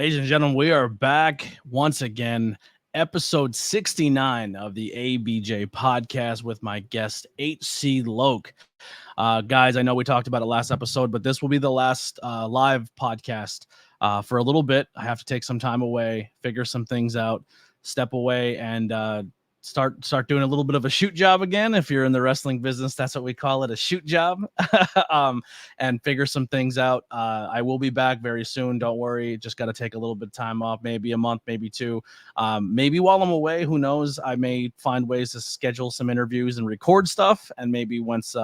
Ladies and gentlemen, we are back once again, episode 69 of the ABJ Podcast with my guest, H.C. Loke. Guys, I know we talked about it last episode, but this will be the last live podcast for a little bit. I have to take some time away, figure some things out, step away, and start doing a little bit of a shoot job again. If you're in the wrestling business, that's what we call it, a shoot job. And figure some things out. I will be back very soon. Don't worry. Just got to take a little bit of time off, maybe a month, maybe two. Maybe while I'm away, who knows? I may find ways to schedule some interviews and record stuff. And maybe once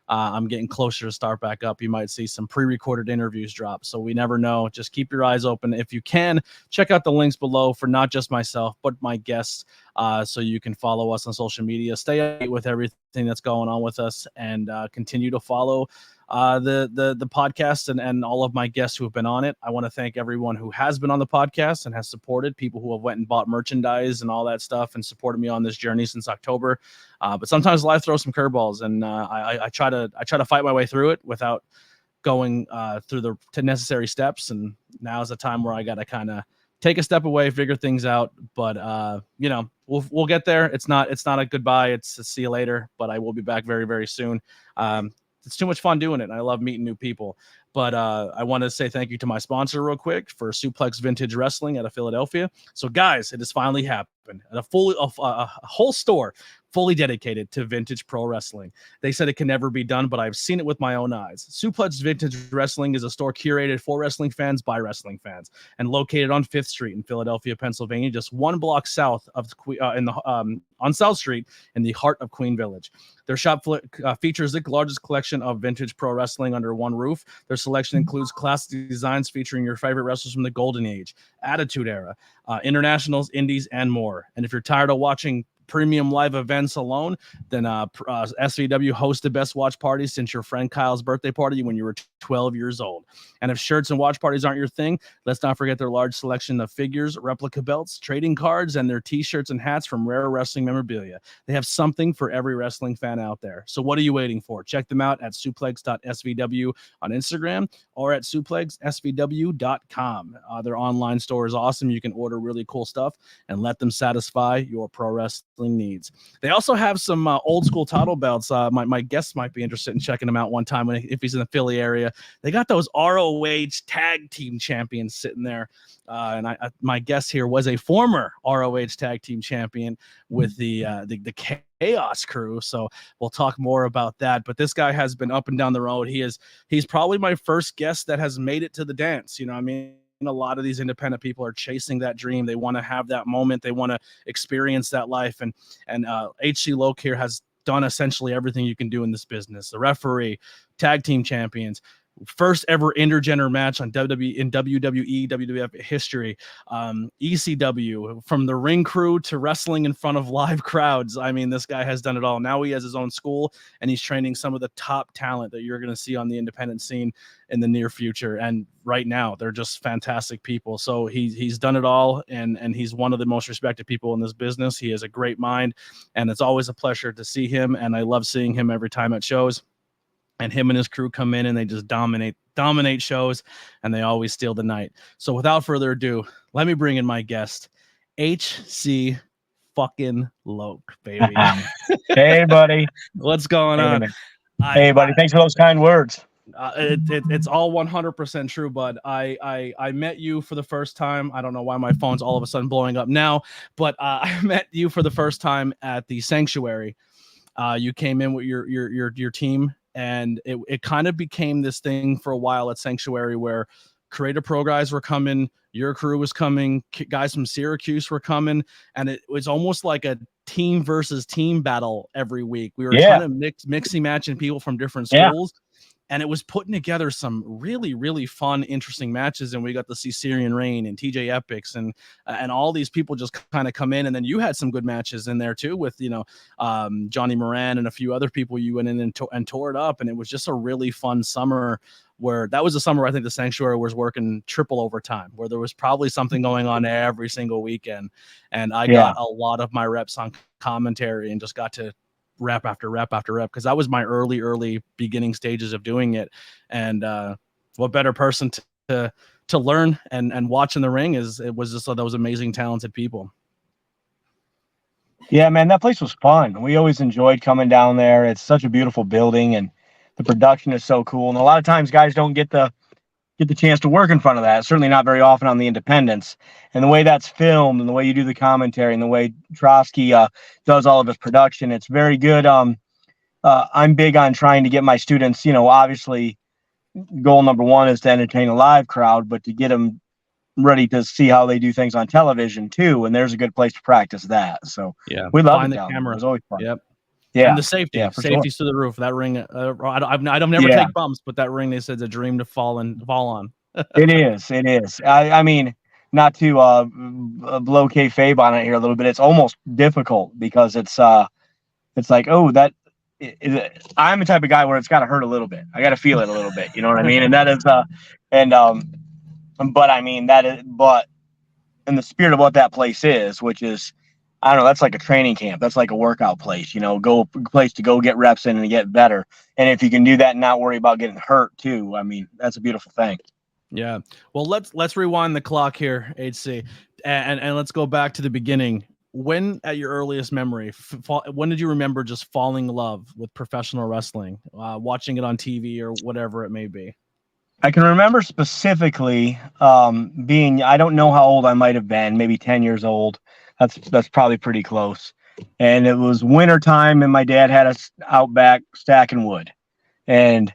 I'm getting closer to start back up, you might see some pre-recorded interviews drop. So we never know. Just keep your eyes open. If you can, check out the links below for not just myself, but my guests. So you can follow us on social media, stay up with everything that's going on with us, and continue to follow the podcast and all of my guests who have been on it. I want to thank everyone who has been on the podcast and has supported, people who have went and bought merchandise and all that stuff and supported me on this journey since October. But sometimes life throws some curveballs, and I try to fight my way through it without going through the necessary steps. And now is the time where I got to kind of take a step away, figure things out. But we'll get there. It's not a goodbye. It's a see you later. But I will be back very, very soon. It's too much fun doing it, and I love meeting new people. But I want to say thank you to my sponsor real quick for Suplex Vintage Wrestling out of Philadelphia. So, guys, it has finally happened. A whole store fully dedicated to vintage pro wrestling. They said it can never be done, but I've seen it with my own eyes. Suplex Vintage Wrestling is a store curated for wrestling fans by wrestling fans and located on 5th Street in Philadelphia, Pennsylvania, just one block south of on South Street in the heart of Queen Village. Their shop features the largest collection of vintage pro wrestling under one roof. Their selection includes classic designs featuring your favorite wrestlers from the Golden Age, Attitude Era, internationals, indies, and more. And if you're tired of watching premium live events alone, then SVW hosts the best watch parties since your friend Kyle's birthday party when you were 12 years old. And if shirts and watch parties aren't your thing, let's not forget their large selection of figures, replica belts, trading cards, and their t-shirts and hats from rare wrestling memorabilia. They have something for every wrestling fan out there. So what are you waiting for? Check them out at suplex.svw on Instagram or at suplexsvw.com. Their online store is awesome. You can order really cool stuff and let them satisfy your pro wrestling needs. They also have some old school title belts. My guests might be interested in checking them out one time if he's in the Philly area. They got those ROH tag team champions sitting there. And my guest here was a former ROH tag team champion with the Chaos Crew. So we'll talk more about that. But this guy has been up and down the road. He's probably my first guest that has made it to the dance. You know what I mean? A lot of these independent people are chasing that dream. They want to have that moment. They want to experience that life. And HC Loke here has done essentially everything you can do in this business. The referee, tag team champions, first ever intergender match on WWE WWF history, ECW, from the ring crew to wrestling in front of live crowds. I mean, this guy has done it all. Now he has his own school, and he's training some of the top talent that you're going to see on the independent scene in the near future. And right now, they're just fantastic people. So he's done it all, and he's one of the most respected people in this business. He has a great mind, and it's always a pleasure to see him, and I love seeing him every time at shows. And him and his crew come in and they just dominate shows, and they always steal the night. So without further ado, let me bring in my guest, HC fucking Loke, baby. Hey, buddy. What's going on? Hey, buddy. Thanks for those kind words. It's all 100% true, bud. I met you for the first time. I don't know why my phone's all of a sudden blowing up now, but I met you for the first time at the Sanctuary. You came in with your team. And it kind of became this thing for a while at Sanctuary where Creative Pro guys were coming, your crew was coming, guys from Syracuse were coming, and it was almost like a team versus team battle every week. We were trying to mixing matching people from different schools. And it was putting together some really, really fun, interesting matches. And we got to see Syrian Rain and TJ Epics and all these people just kind of come in. And then you had some good matches in there too with, Johnny Moran and a few other people you went in and tore it up. And it was just a really fun summer where that was the summer I think the Sanctuary was working triple overtime, where there was probably something going on every single weekend. And I got a lot of my reps on commentary and just got to rep after rep after rep, because that was my early beginning stages of doing it. And what better person to learn and watch in the ring it was just those amazing, talented people. Yeah, man, that place was fun. We always enjoyed coming down there. It's such a beautiful building, and the production is so cool. And a lot of times, guys don't get the chance to work in front of that. Certainly not very often on the independents. And the way that's filmed, and the way you do the commentary, and the way Trotsky does all of his production, it's very good. I'm big on trying to get my students. Obviously, goal number one is to entertain a live crowd, but to get them ready to see how they do things on television too. And there's a good place to practice that. So yeah, we love find it the camera. It was always fun. Yep. Yeah. And the safety's sure. to the roof. That ring, I don't never take bumps, but that ring, they said, is a dream to fall on. It is. I mean, not to blow kayfabe on it here a little bit. It's almost difficult because it's like, oh, I'm the type of guy where it's got to hurt a little bit. I got to feel it a little bit. You know what I mean? And that is, but I mean, but in the spirit of what that place is, which is, I don't know, that's like a training camp. That's like a workout place, place to go get reps in and get better. And if you can do that and not worry about getting hurt too, I mean, that's a beautiful thing. Yeah. Well, let's rewind the clock here, HC, and let's go back to the beginning. When, at your earliest memory, when did you remember just falling in love with professional wrestling, watching it on TV or whatever it may be? I can remember specifically I don't know how old I might have been, maybe 10 years old. That's probably pretty close. And it was winter time, and my dad had us out back stacking wood. And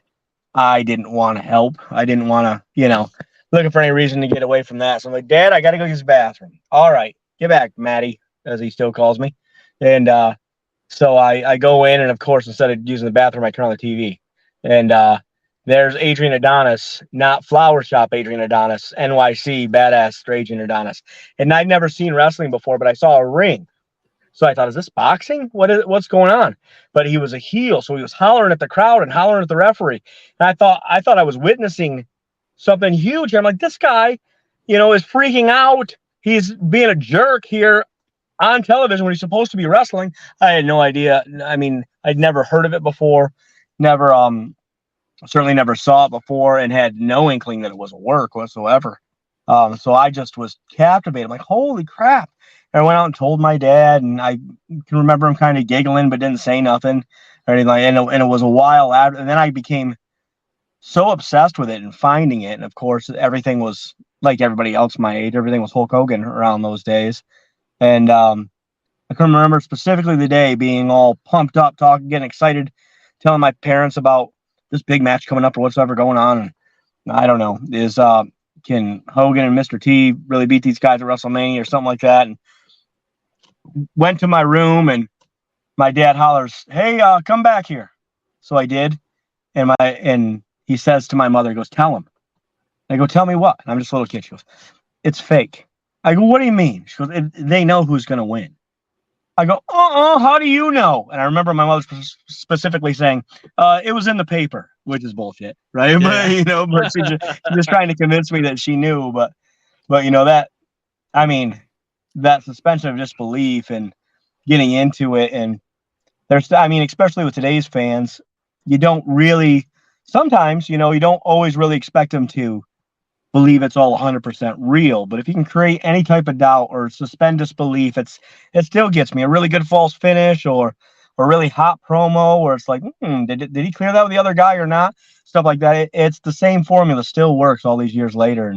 I didn't want to help. I didn't want to, looking for any reason to get away from that. So I'm like, Dad, I got to go use the bathroom. All right, get back, Matty, as he still calls me. And so I go in, and of course, instead of using the bathroom, I turn on the TV. And there's Adrian Adonis, not Flower Shop Adrian Adonis, NYC badass Adrian Adonis. And I'd never seen wrestling before, but I saw a ring. So I thought, is this boxing? What's going on? But he was a heel, so he was hollering at the crowd and hollering at the referee. And I thought I was witnessing something huge. I'm like, this guy, is freaking out. He's being a jerk here on television when he's supposed to be wrestling. I had no idea. I mean, I'd never heard of it before. Certainly never saw it before, and had no inkling that it was a work whatsoever. So I just was captivated. I'm like, holy crap. And I went out and told my dad, and I can remember him kind of giggling, but didn't say nothing or anything. And it was a while after, and then I became so obsessed with it and finding it. And of course, everything was like everybody else my age. Everything was Hulk Hogan around those days. And I can remember specifically the day being all pumped up, getting excited, telling my parents about this big match coming up or whatsoever going on. And I don't know, can Hogan and Mr. T really beat these guys at WrestleMania or something like that? And went to my room, and my dad hollers, hey, come back here. So I did. And he says to my mother, he goes, tell him. I go, tell me what? And I'm just a little kid. She goes, it's fake. I go, what do you mean? She goes, they know who's going to win. I go, how do you know? And I remember my mother specifically saying, it was in the paper, which is bullshit, right? Yeah. But she's just trying to convince me that she knew. But that suspension of disbelief and getting into it, and especially with today's fans, you don't really, sometimes, you don't always really expect them to believe it's all 100% real. But if you can create any type of doubt or suspend disbelief, it still gets me. A really good false finish or a really hot promo where it's like, did he clear that with the other guy or not? Stuff like that. It's the same formula, still works all these years later.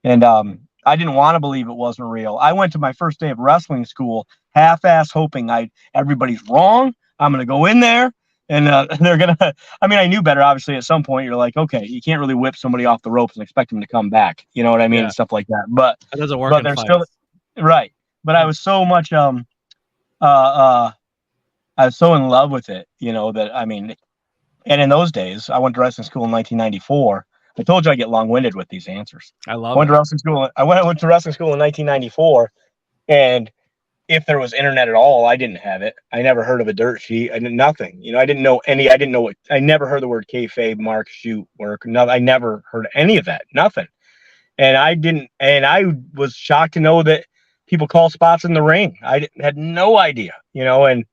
And I didn't want to believe it wasn't real. I went to my first day of wrestling school half-ass hoping everybody's wrong. I'm going to go in there. And they're going to, I knew better, obviously, at some point. You're like, okay, you can't really whip somebody off the ropes and expect them to come back. You know what I mean? Yeah. And stuff like that. But that doesn't work. But they're still, right. But I was so much, I was so in love with it, and in those days, I went to wrestling school in 1994. I told you I get long-winded with these answers. I went to wrestling school. I went to wrestling school in 1994, and if there was internet at all, I didn't have it. I never heard of a dirt sheet. I did nothing. I didn't know I never heard the word kayfabe, mark, shoot, work. No, I never heard any of that. Nothing. And I was shocked to know that people call spots in the ring. I had no idea, and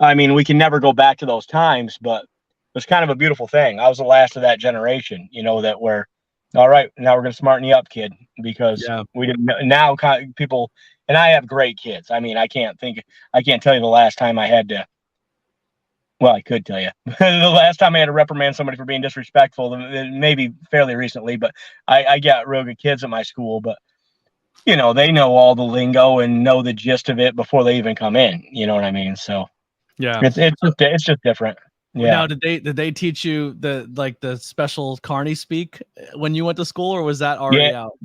we can never go back to those times, but it was kind of a beautiful thing. I was the last of that generation, that where All right, now we're gonna smarten you up, kid, because Yeah. we didn't know, now people, and I have great kids. I mean, I can't tell you the last time I had to. Well, I could tell you the last time I had to reprimand somebody for being disrespectful, maybe fairly recently, but I got real good kids at my school, but they know all the lingo and know the gist of it before they even come in. You know what I mean? So Yeah. it's just different. Yeah. Now, did they teach you the special Carney speak when you went to school, or was that Yeah. already out?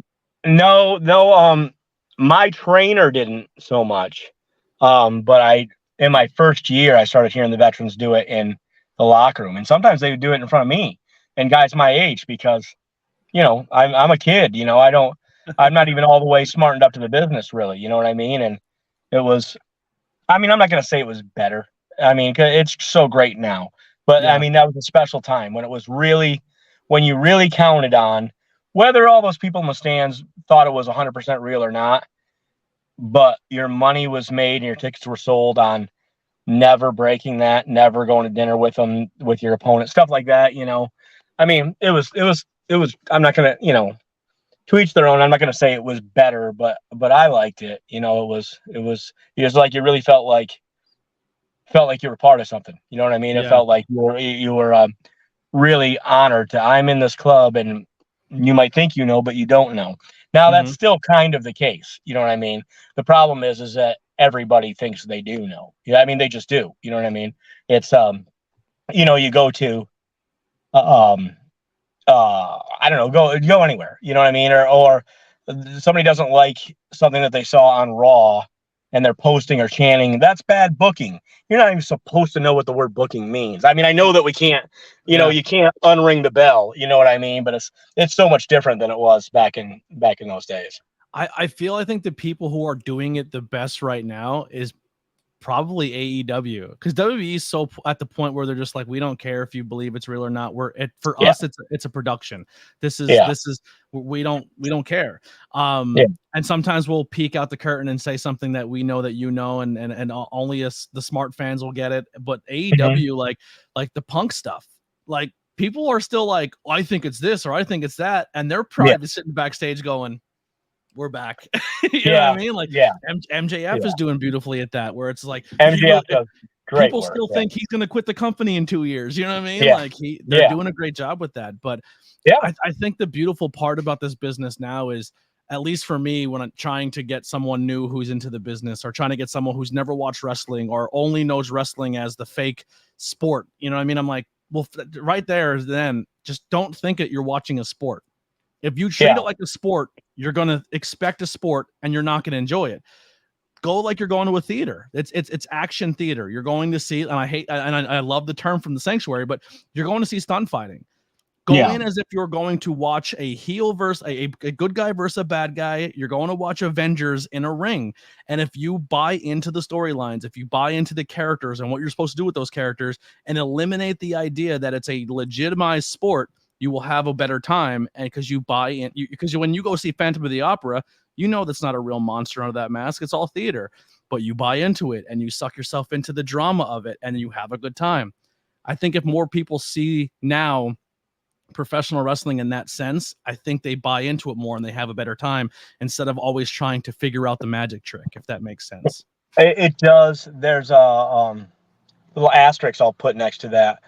No, no. My trainer didn't so much. But in my first year, I started hearing the veterans do it in the locker room, and sometimes they would do it in front of me and guys my age because, I'm a kid. I'm not even all the way smartened up to the business, really. You know what I mean? And it was. I mean, I'm not gonna say it was better. I mean, 'cause it's so great now, but I Yeah. mean, that was a special time when it was really, when you really counted on whether all those people in the stands thought it was 100% real or not, but your money was made and your tickets were sold on never breaking that, never going to dinner with them, with your opponent, stuff like that. I mean, it was. I'm not gonna, to each their own. I'm not gonna say it was better, but I liked it. It was like you really felt like you were part of something. You know what I mean? It Yeah. felt like you were really honored to. I'm in this club, and you might think but you don't know. Now that's Hmm. still kind of the case. You know what I mean? The problem is that everybody thinks they do know. Yeah, I mean they just do. You know what I mean? It's you go to um I don't know, go anywhere. You know what I mean? Or somebody doesn't like something that they saw on Raw and they're posting or chanting, that's bad booking. You're not even supposed to know what the word booking means. I mean, I know that we can't, Yeah. you can't unring the bell, you know what I mean? But it's so much different than it was back in those days. I think the people who are doing it the best right now is probably AEW, because WWE is so at the point where they're just like, we don't care if you believe it's real or not. For Yeah. us, it's a production. Yeah. This is we don't care. Yeah. And sometimes we'll peek out the curtain and say something that we know that and only us the smart fans will get it. But Mhm. AEW, like the Punk stuff, like people are still like, oh, I think it's this or I think it's that, and they're Yeah. probably sitting backstage going, we're back. You know what I Yeah. mean? Like Yeah. MJF Yeah. is doing beautifully at that, where it's like MJF does great people work. still Yeah. think he's going to quit the company in 2 years. You know what I mean? Yeah. Like they're Yeah. doing a great job with that. But Yeah. I think the beautiful part about this business now is, at least for me, when I'm trying to get someone new who's into the business, or trying to get someone who's never watched wrestling or only knows wrestling as the fake sport, you know what I mean? I'm like, well, right there, then just don't think that you're watching a sport. If you treat Yeah. it like a sport, you're going to expect a sport and you're not going to enjoy it. Go like you're going to a theater. It's action theater. You're going to see, and I love the term from The Sanctuary, but you're going to see stunt fighting. Go Yeah. in as if you're going to watch a heel versus a good guy versus a bad guy. You're going to watch Avengers in a ring. And if you buy into the storylines, if you buy into the characters and what you're supposed to do with those characters, and eliminate the idea that it's a legitimized sport, you will have a better time. And because you buy in, because when you go see Phantom of the Opera, you know that's not a real monster under that mask. It's all theater, but you buy into it and you suck yourself into the drama of it, and you have a good time. I think if more people see now professional wrestling in that sense, I think they buy into it more and they have a better time, instead of always trying to figure out the magic trick, if that makes sense. It does. There's a little asterisk I'll put next to that,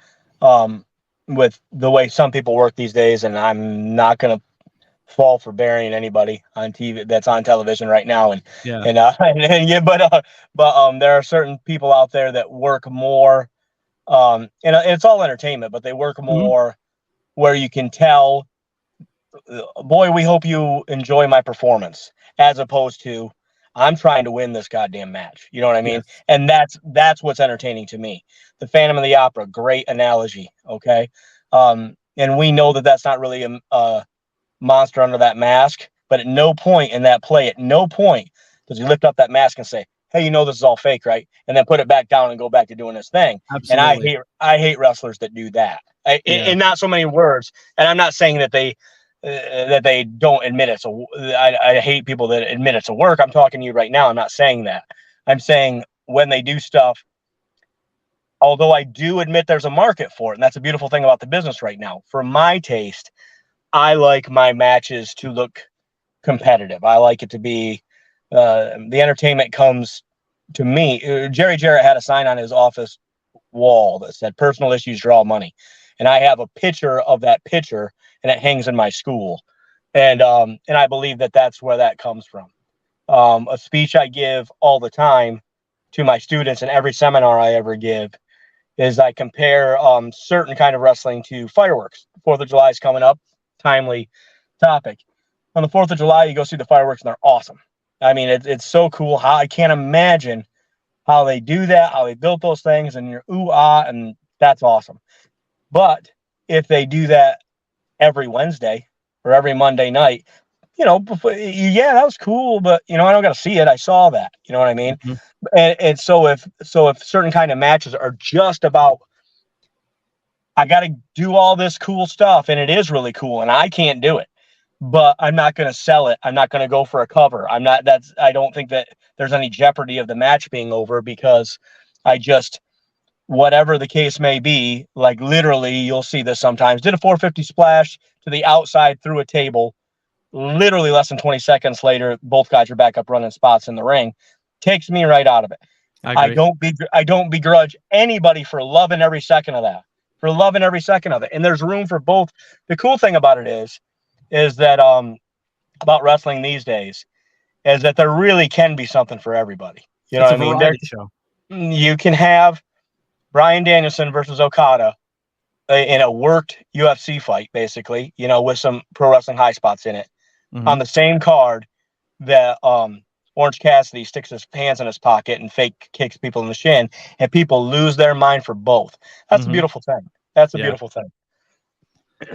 with the way some people work these days, and I'm not gonna fall for burying anybody on TV that's on television right now, and Yeah. and yeah, but there are certain people out there that work more, and it's all entertainment, but they work Mhm. more where you can tell, boy, we hope you enjoy my performance, as opposed to, I'm trying to win this goddamn match. You know what I mean? Yes. And that's what's entertaining to me. The Phantom of the Opera, great analogy. Okay. And we know that that's not really a monster under that mask, but at no point in that play, at no point does he lift up that mask and say, hey, this is all fake, right? And then put it back down and go back to doing his thing. And Absolutely. I hate wrestlers that do that. Yeah. In not so many words. And I'm not saying that they don't admit it's I hate people that admit it's a work. I'm talking to you right now. I'm not saying that. I'm saying when they do stuff, although I do admit there's a market for it, and that's a beautiful thing about the business right now. For my taste, I like my matches to look competitive. I like it to be the entertainment comes to me. Jerry Jarrett had a sign on his office wall that said "Personal issues draw money," and I have a picture of that picture, and it hangs in my school, and I believe that that's where that comes from. A speech I give all the time to my students in every seminar I ever give is I compare certain kind of wrestling to fireworks. 4th of July is coming up, timely topic. On the 4th of July, you go see the fireworks and they're awesome. I mean, it's so cool. How I can't imagine how they do that, how they built those things, and you're ooh ah, and that's awesome. But if they do that every Wednesday or every Monday night, before, yeah, that was cool, but I don't got to see it. I saw that. You know what I mean? Mm-hmm. And so if certain kind of matches are just about, I got to do all this cool stuff, and it is really cool, and I can't do it, but I'm not going to sell it. I'm not going to go for a cover. I don't think that there's any jeopardy of the match being over, because whatever the case may be, like literally, you'll see this sometimes, did a 450 splash to the outside through a table. Literally less than 20 seconds later, both guys are back up running spots in the ring. Takes me right out of it. I don't begrudge anybody for loving every second of that, And there's room for both. The cool thing about it is that about wrestling these days is that there really can be something for everybody. You know what I mean? Variety show. You can have Bryan Danielson versus Okada in a worked UFC fight, basically, with some pro wrestling high spots in it. Mm-hmm. On the same card that Orange Cassidy sticks his hands in his pocket and fake kicks people in the shin, and people lose their mind for both. That's a beautiful thing. That's a beautiful thing.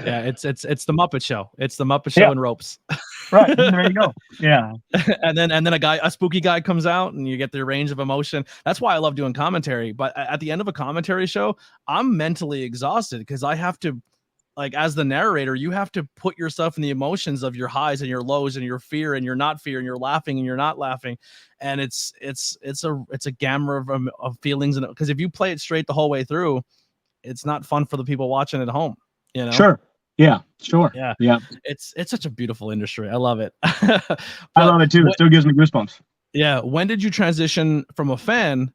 Yeah, it's the Muppet Show. It's the Muppet Show in ropes. Right. There you go. Yeah. and then a spooky guy comes out, and you get the range of emotion. That's why I love doing commentary. But at the end of a commentary show, I'm mentally exhausted, because I have to, like, as the narrator, you have to put yourself in the emotions of your highs and your lows and your fear and your not fear, and you're laughing and you're not laughing. And it's a gamut of feelings. And because if you play it straight the whole way through, it's not fun for the people watching at home. Sure. Yeah, sure. Yeah. It's such a beautiful industry. I love it. I love it too. It still gives me goosebumps. Yeah. When did you transition from a fan,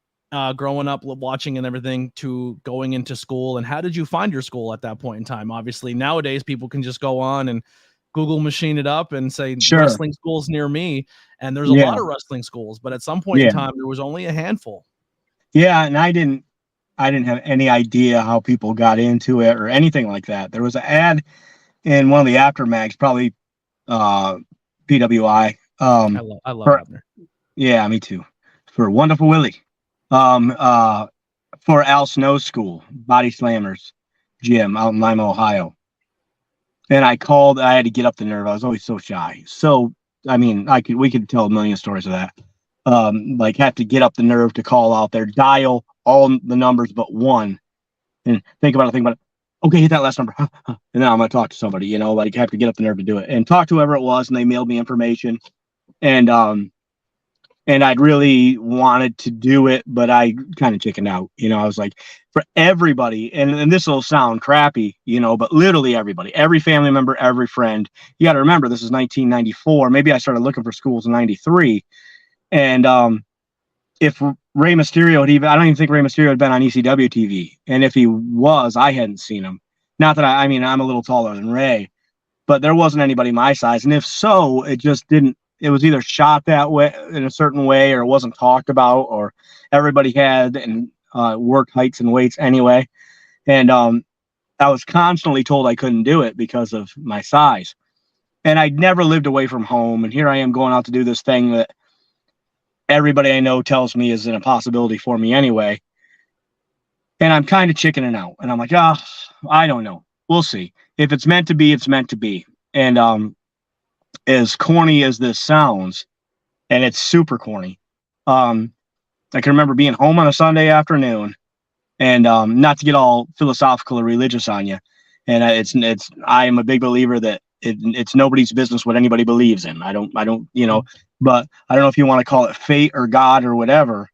growing up, watching and everything, to going into school? And how did you find your school at that point in time? Obviously, nowadays people can just go on and Google machine it up and say wrestling schools near me. And there's a lot of wrestling schools, but at some point in time, there was only a handful. Yeah. And I didn't have any idea how people got into it or anything like that. There was an ad in one of the after mags, probably PWI. I love Abner. Yeah, me too. For Wonderful Willie. For Al Snow's school, Body Slammers gym out in Lima, Ohio. And I had to get up the nerve. I was always so shy. So, I mean, we could tell a million stories of that. Like, have to get up the nerve to call out there, dial all the numbers but one, and think about it. Okay, hit that last number. And then I'm going to talk to somebody, like, have to get up the nerve to do it and talk to whoever it was. And they mailed me information, and I'd really wanted to do it, but I kind of chickened out. I was like, for everybody, and this will sound crappy, but literally everybody, every family member, every friend. You got to remember, this is 1994. Maybe I started looking for schools in 93. And if Rey Mysterio I don't even think Rey Mysterio had been on ECW TV. And if he was, I hadn't seen him. Not that I'm a little taller than Rey, but there wasn't anybody my size. And if so, it just didn't. It was either shot that way, in a certain way, or it wasn't talked about, or everybody had and worked heights and weights anyway. And I was constantly told I couldn't do it because of my size. And I'd never lived away from home. And here I am going out to do this thing that everybody I know tells me is an impossibility for me anyway. And I'm kind of chickening out. And I'm like, I don't know. We'll see. If it's meant to be, it's meant to be. And as corny as this sounds, and it's super corny, I can remember being home on a Sunday afternoon, and not to get all philosophical or religious on you, and I am a big believer that it's nobody's business what anybody believes in. I don't, but I don't know if you want to call it fate or God or whatever.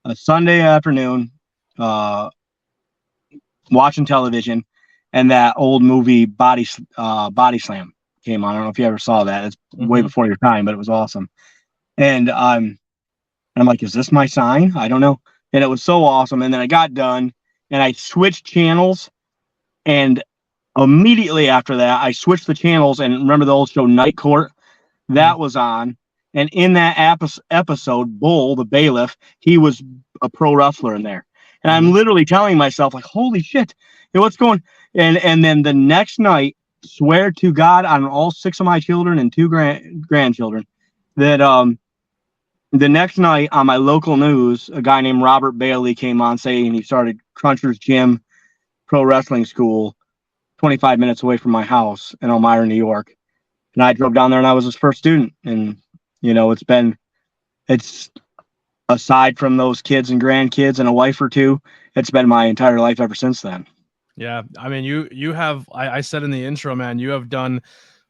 A Sunday afternoon, watching television, and that old movie Body Slam came on. I don't know if you ever saw that. It's way before your time, but it was awesome. And I'm like, is this my sign? I don't know. And it was so awesome. And then I got done and I switched channels. And immediately after that, I switched the channels. And remember the old show Night Court? That was on. And in that episode, Bull, the bailiff, he was a pro wrestler in there. And I'm literally telling myself, like, holy shit, what's going? And then the next night, swear to God on all 6 of my children and 2 grandchildren that the next night on my local news, a guy named Robert Bailey came on saying he started Cruncher's Gym Pro Wrestling School 25 minutes away from my house in Elmira, New York. And I drove down there and I was his first student. And, you know, it's aside from those kids and grandkids and a wife or 2, it's been my entire life ever since then. Yeah. I mean, you have, I said in the intro, man, you have done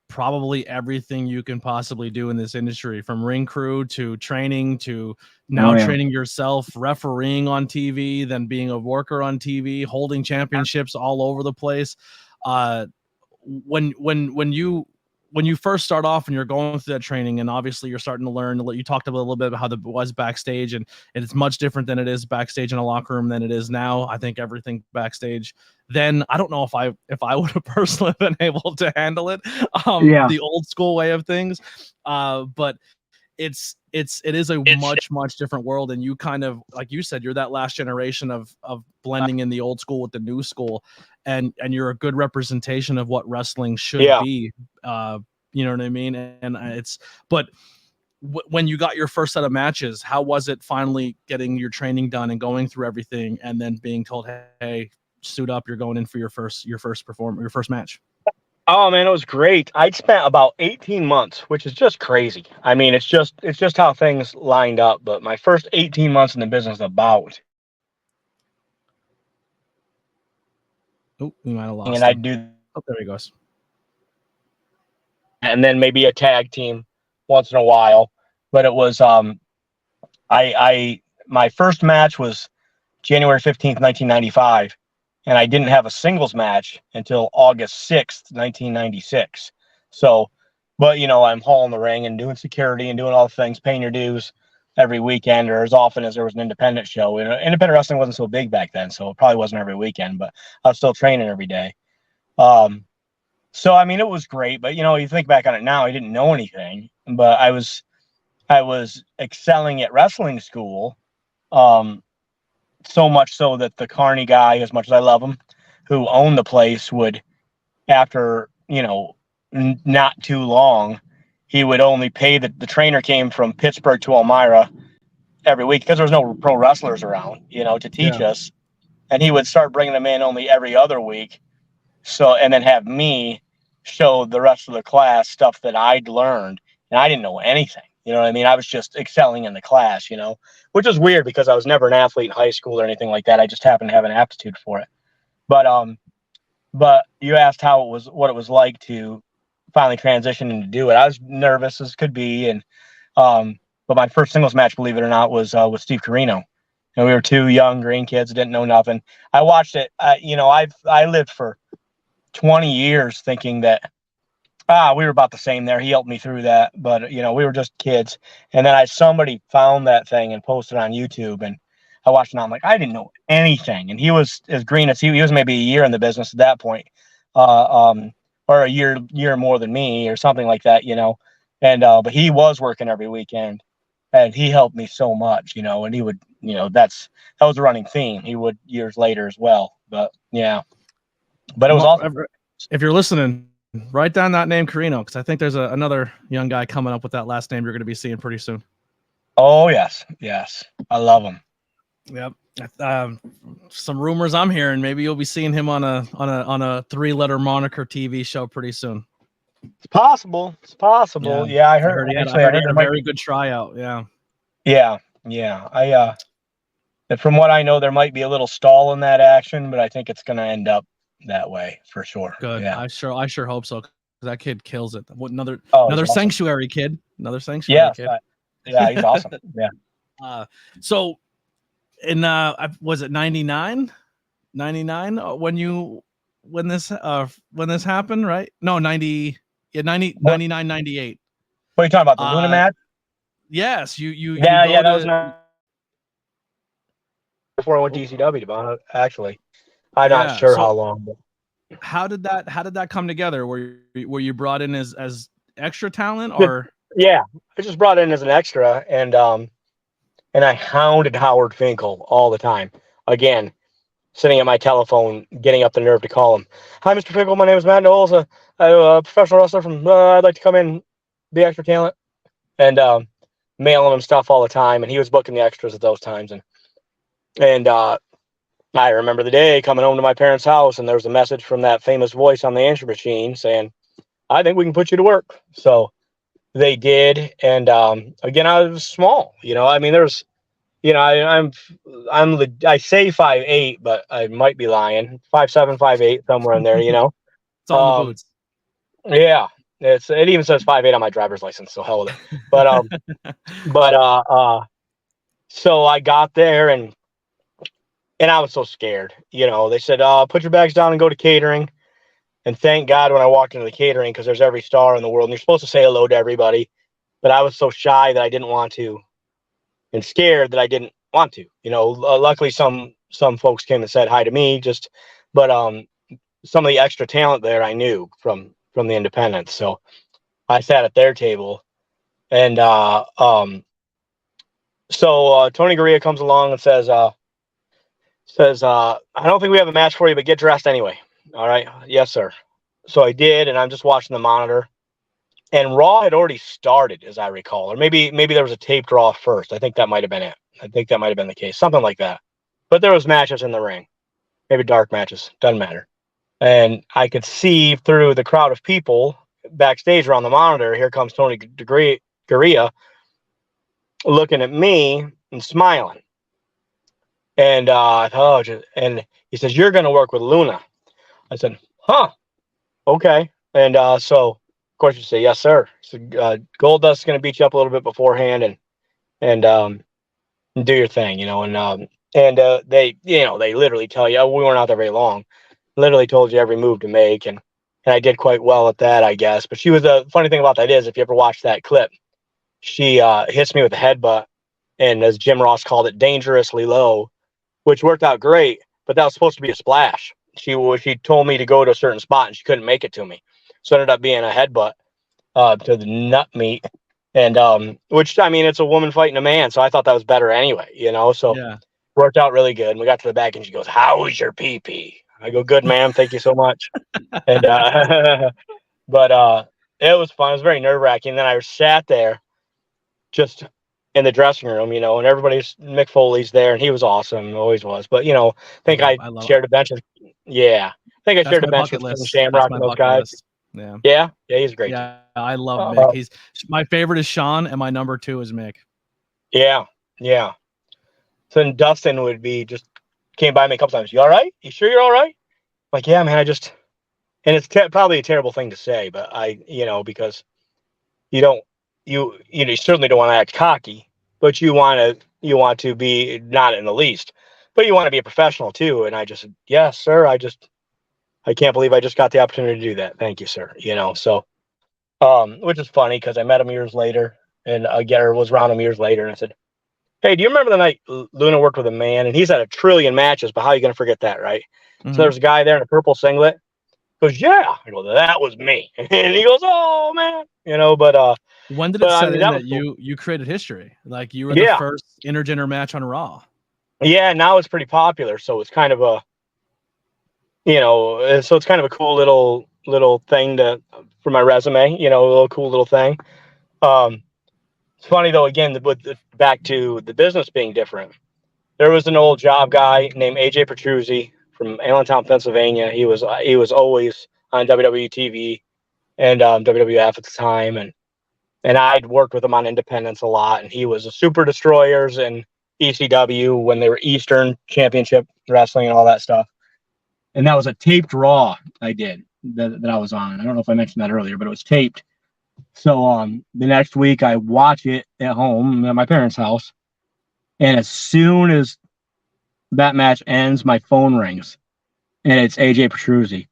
probably everything you can possibly do in this industry, from ring crew to training to now training yourself, refereeing on TV, then being a worker on TV, holding championships all over the place. When you first start off and you're going through that training, and obviously you're starting to learn, you talked a little bit about how it was backstage, and it's much different than it is backstage in a locker room than it is now. I think everything backstage, then I don't know if I would have personally been able to handle it, the old school way of things. But it is a much different world. And you kind of, like you said, you're that last generation of blending in the old school with the new school, and you're a good representation of what wrestling should be. You know what I mean? And when you got your first set of matches, how was it finally getting your training done and going through everything and then being told, hey, suit up, you're going in for your first match? Oh man, it was great. I'd spent about 18 months, which is just crazy. I mean, it's just how things lined up. But my first 18 months in the business Oh, we might have lost him. I'd do. Oh, there he goes. And then maybe a tag team once in a while. But it was my first match was January 15th, 1995. And I didn't have a singles match until August 6th, 1996. So, but, you know, I'm hauling the ring and doing security and doing all the things, paying your dues every weekend, or as often as there was an independent show. You know, independent wrestling wasn't so big back then, so it probably wasn't every weekend, but I was still training every day. So, I mean, it was great. But, you know, you think back on it now, I didn't know anything. But I was excelling at wrestling school. So much so that the Carney guy, as much as I love him, who owned the place, would, after, you know, not too long, he would only pay the trainer came from Pittsburgh to Elmira every week because there was no pro wrestlers around, you know, to teach us. And he would start bringing them in only every other week. So, and then have me show the rest of the class stuff that I'd learned. And I didn't know anything. You know what I mean? I was just excelling in the class, you know, which is weird because I was never an athlete in high school or anything like that. I just happened to have an aptitude for it. But you asked what it was like to finally transition and to do it. I was nervous as could be. And, but my first singles match, believe it or not, was with Steve Carino. And we were 2 young green kids, didn't know nothing. I watched it. You know, I lived for 20 years thinking that, we were about the same there. He helped me through that, but you know, we were just kids. And then somebody found that thing and posted it on YouTube, and I watched it. And I'm like, I didn't know anything. And he was as green as he was, maybe a year in the business at that point, or a year more than me, or something like that, you know. And but he was working every weekend, and he helped me so much, you know. And he would, you know, that was a running theme. He would years later as well. But yeah, but it was awesome. If you're listening, write down that name, Carino, because I think there's another young guy coming up with that last name you're going to be seeing pretty soon. Oh yes, I love him. Yep. Some rumors I'm hearing, maybe you'll be seeing him on a 3-letter moniker TV show pretty soon. It's possible. Yeah, I heard. He had a very good tryout. Yeah. From what I know, there might be a little stall in that action, but I think it's going to end up that way for sure. Good. Yeah. I sure hope so. That kid kills it. Another awesome. sanctuary kid. Another sanctuary kid. Yeah, he's awesome. Yeah. So in was it 99 when you when this happened, right? No, 90, yeah, 90, What, 99, 98. what are you talking about? The Luna match? Yes, you Yeah, go that was to before I went to ECW. To be honest, actually, I'm not yeah. sure how So long. But how did that come together? Were you brought in as extra talent or yeah, I just brought in as an extra, and I hounded Howard Finkel all the time. Again, sitting at my telephone, getting up the nerve to call him. Hi, Mr. Finkel. My name is Matt Knowles. I'm a professional wrestler from. I'd like to come in, be extra talent, and mailing him stuff all the time. And he was booking the extras at those times. And I remember the day coming home to my parents' house, and there was a message from that famous voice on the answer machine saying, "I think we can put you to work." So they did, and again, I was small. I mean, there's, I say 5'8", but I might be lying. 5'7", 5'8", somewhere in there. it's all in the Um, boots? yeah, it even says 5'8" on my driver's license, so hell with it. But so I got there, and I was so scared. They said, "Put your bags down and go to catering." And thank God when I walked into the catering, because there's every star in the world, and you're supposed to say hello to everybody. But I was so shy that I didn't want to, and scared that I didn't want to. Luckily some folks came and said hi to me. But some of the extra talent there I knew from the independents, so I sat at their table, and so Tony Garea comes along and says, "I don't think we have a match for you, but get dressed anyway." All right, yes, sir. So I did, and I'm just watching the monitor. And Raw had already started, as I recall, or maybe there was a taped Raw first. I think that might have been it. I think that might have been the case, something like that. But there was matches in the ring, maybe dark matches, doesn't matter. And I could see through the crowd of people backstage around the monitor. Here comes Tony Garea, looking at me and smiling. And I thought, and he says, "You're going to work with Luna." I said, "Huh, okay." And so, of course, you say, "Yes, sir." So Goldust is going to beat you up a little bit beforehand, and do your thing, and they, they literally tell you, we weren't out there very long. Literally told you every move to make, and I did quite well at that, I guess. But the funny thing about that is, if you ever watch that clip, she hits me with a headbutt, and as Jim Ross called it, dangerously low, which worked out great. But that was supposed to be a splash. She told me to go to a certain spot, and she couldn't make it to me, so it ended up being a headbutt to the nut meat. And which, I mean, it's a woman fighting a man, so I thought that was better anyway, so Yeah. worked out really good. And we got to the back, and she goes, "How was your pee-pee?" I go, "Good, ma'am, thank you so much." And but it was fun. It was very nerve-wracking. Then I sat there just in the dressing room, and everybody's, Mick Foley's there, and he was awesome, always was. But I think I shared a bench with, yeah, I think I That's shared a my bench bucket with Ken list. That's Shamrock my and those bucket guys. list. Yeah. Yeah, he's great. Yeah, I love Mick. He's my favorite is Sean, and my number 2 is Mick. Yeah. So then Dustin would be just came by me a couple times. "You all right? You sure you're all right?" Like, "Yeah, man, and it's probably a terrible thing to say, but because you certainly don't want to act cocky, but you want to be not in the least, but you want to be a professional too." And I just said, "Yes, sir. I can't believe I just got the opportunity to do that. Thank you, sir." So, which is funny because I met him years later, and again, was around him years later, and I said, "Hey, do you remember the night Luna worked with a man, and he's had a trillion matches, but how are you going to forget that, right?" Mm-hmm. So there's a guy there in a purple singlet. He goes, "Yeah." I go, "That was me." And he goes, "Oh, man." But when did it set in that cool. you created history? Like you were the Yeah. first intergender match on Raw. Yeah, now it's pretty popular, so it's kind of a, so it's kind of a cool little thing for my resume, a little cool little thing. It's funny though, again, back to the business being different. There was an old job guy named AJ Petruzzi from Allentown, Pennsylvania. He was always on WWE TV and WWF at the time, and I'd worked with him on independents a lot, and he was a Super Destroyers and ECW when they were Eastern Championship Wrestling and all that stuff. And that was a taped Raw I did that I was on. I don't know if I mentioned that earlier, but it was taped. So the next week I watch it at home at my parents' house, and as soon as that match ends, my phone rings, and it's AJ Petruzzi.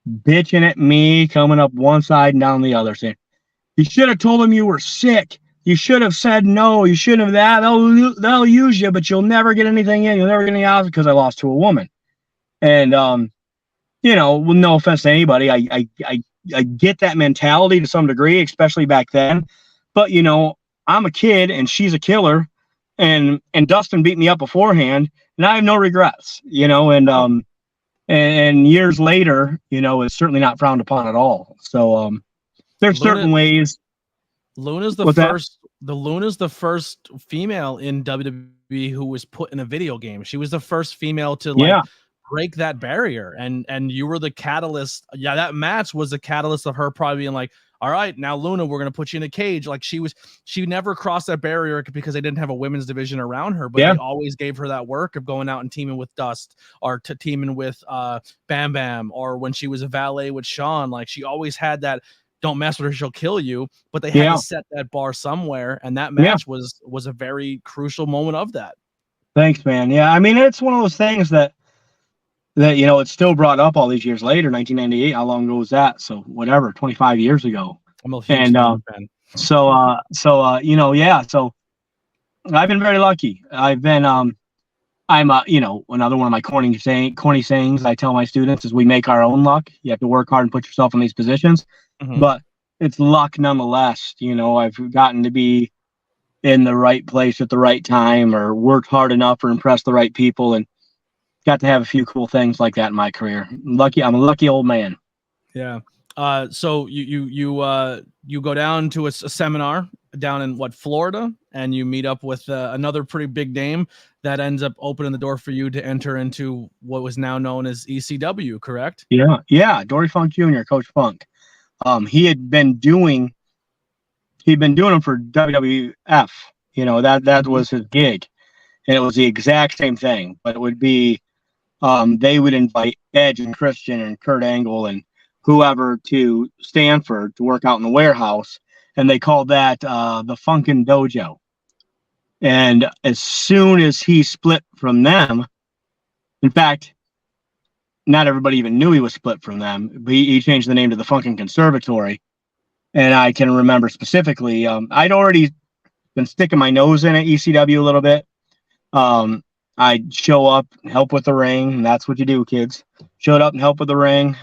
bitching at me, coming up one side and down the other, saying, "You should have told them you were sick. You should have said no. You shouldn't have that. They'll use you, but you'll never get anything in. You'll never get any out because I lost to a woman." And well, no offense to anybody, I get that mentality to some degree, especially back then. But I'm a kid and she's a killer, and Dustin beat me up beforehand, and I have no regrets. And years later, it's certainly not frowned upon at all. So there's certain ways. Luna's the first female in WWE who was put in a video game. She was the first female to break that barrier, and you were the catalyst. Yeah, that match was the catalyst of her probably being like, all right, now Luna, we're gonna put you in a cage. Like she never crossed that barrier because they didn't have a women's division around her, but they always gave her that work of going out and teaming with Dust or teaming with Bam Bam, or when she was a valet with Shawn. Like she always had that, don't mess with her, she'll kill you. But they had to set that bar somewhere, and that match was a very crucial moment of that. Thanks, man. Yeah, I mean, it's one of those things that it's still brought up all these years later. 1998, how long ago was that? So whatever, 25 years ago. I'm a huge fan. So I've been very lucky. I've been I'm another one of my corny sayings I tell my students is we make our own luck. You have to work hard and put yourself in these positions. Mm-hmm. But it's luck nonetheless. I've gotten to be in the right place at the right time, or worked hard enough, or impressed the right people, and got to have a few cool things like that in my career. I'm a lucky old man. Yeah. So you go down to a seminar down in Florida, and you meet up with another pretty big name that ends up opening the door for you to enter into what was now known as ECW, correct? Yeah. Dory Funk Jr., Coach Funk. He'd been doing them for WWF. That was his gig, and it was the exact same thing, but it would be they would invite Edge and Christian and Kurt Angle and whoever to Stanford to work out in the warehouse, and they called that the Funkin' Dojo. And as soon as he split from them, in fact, not everybody even knew he was split from them, but he changed the name to the Funkin' Conservatory. And I can remember specifically, I'd already been sticking my nose in at ECW a little bit. I'd show up and help with the ring, and that's what you do, kids. Showed up and help with the ring.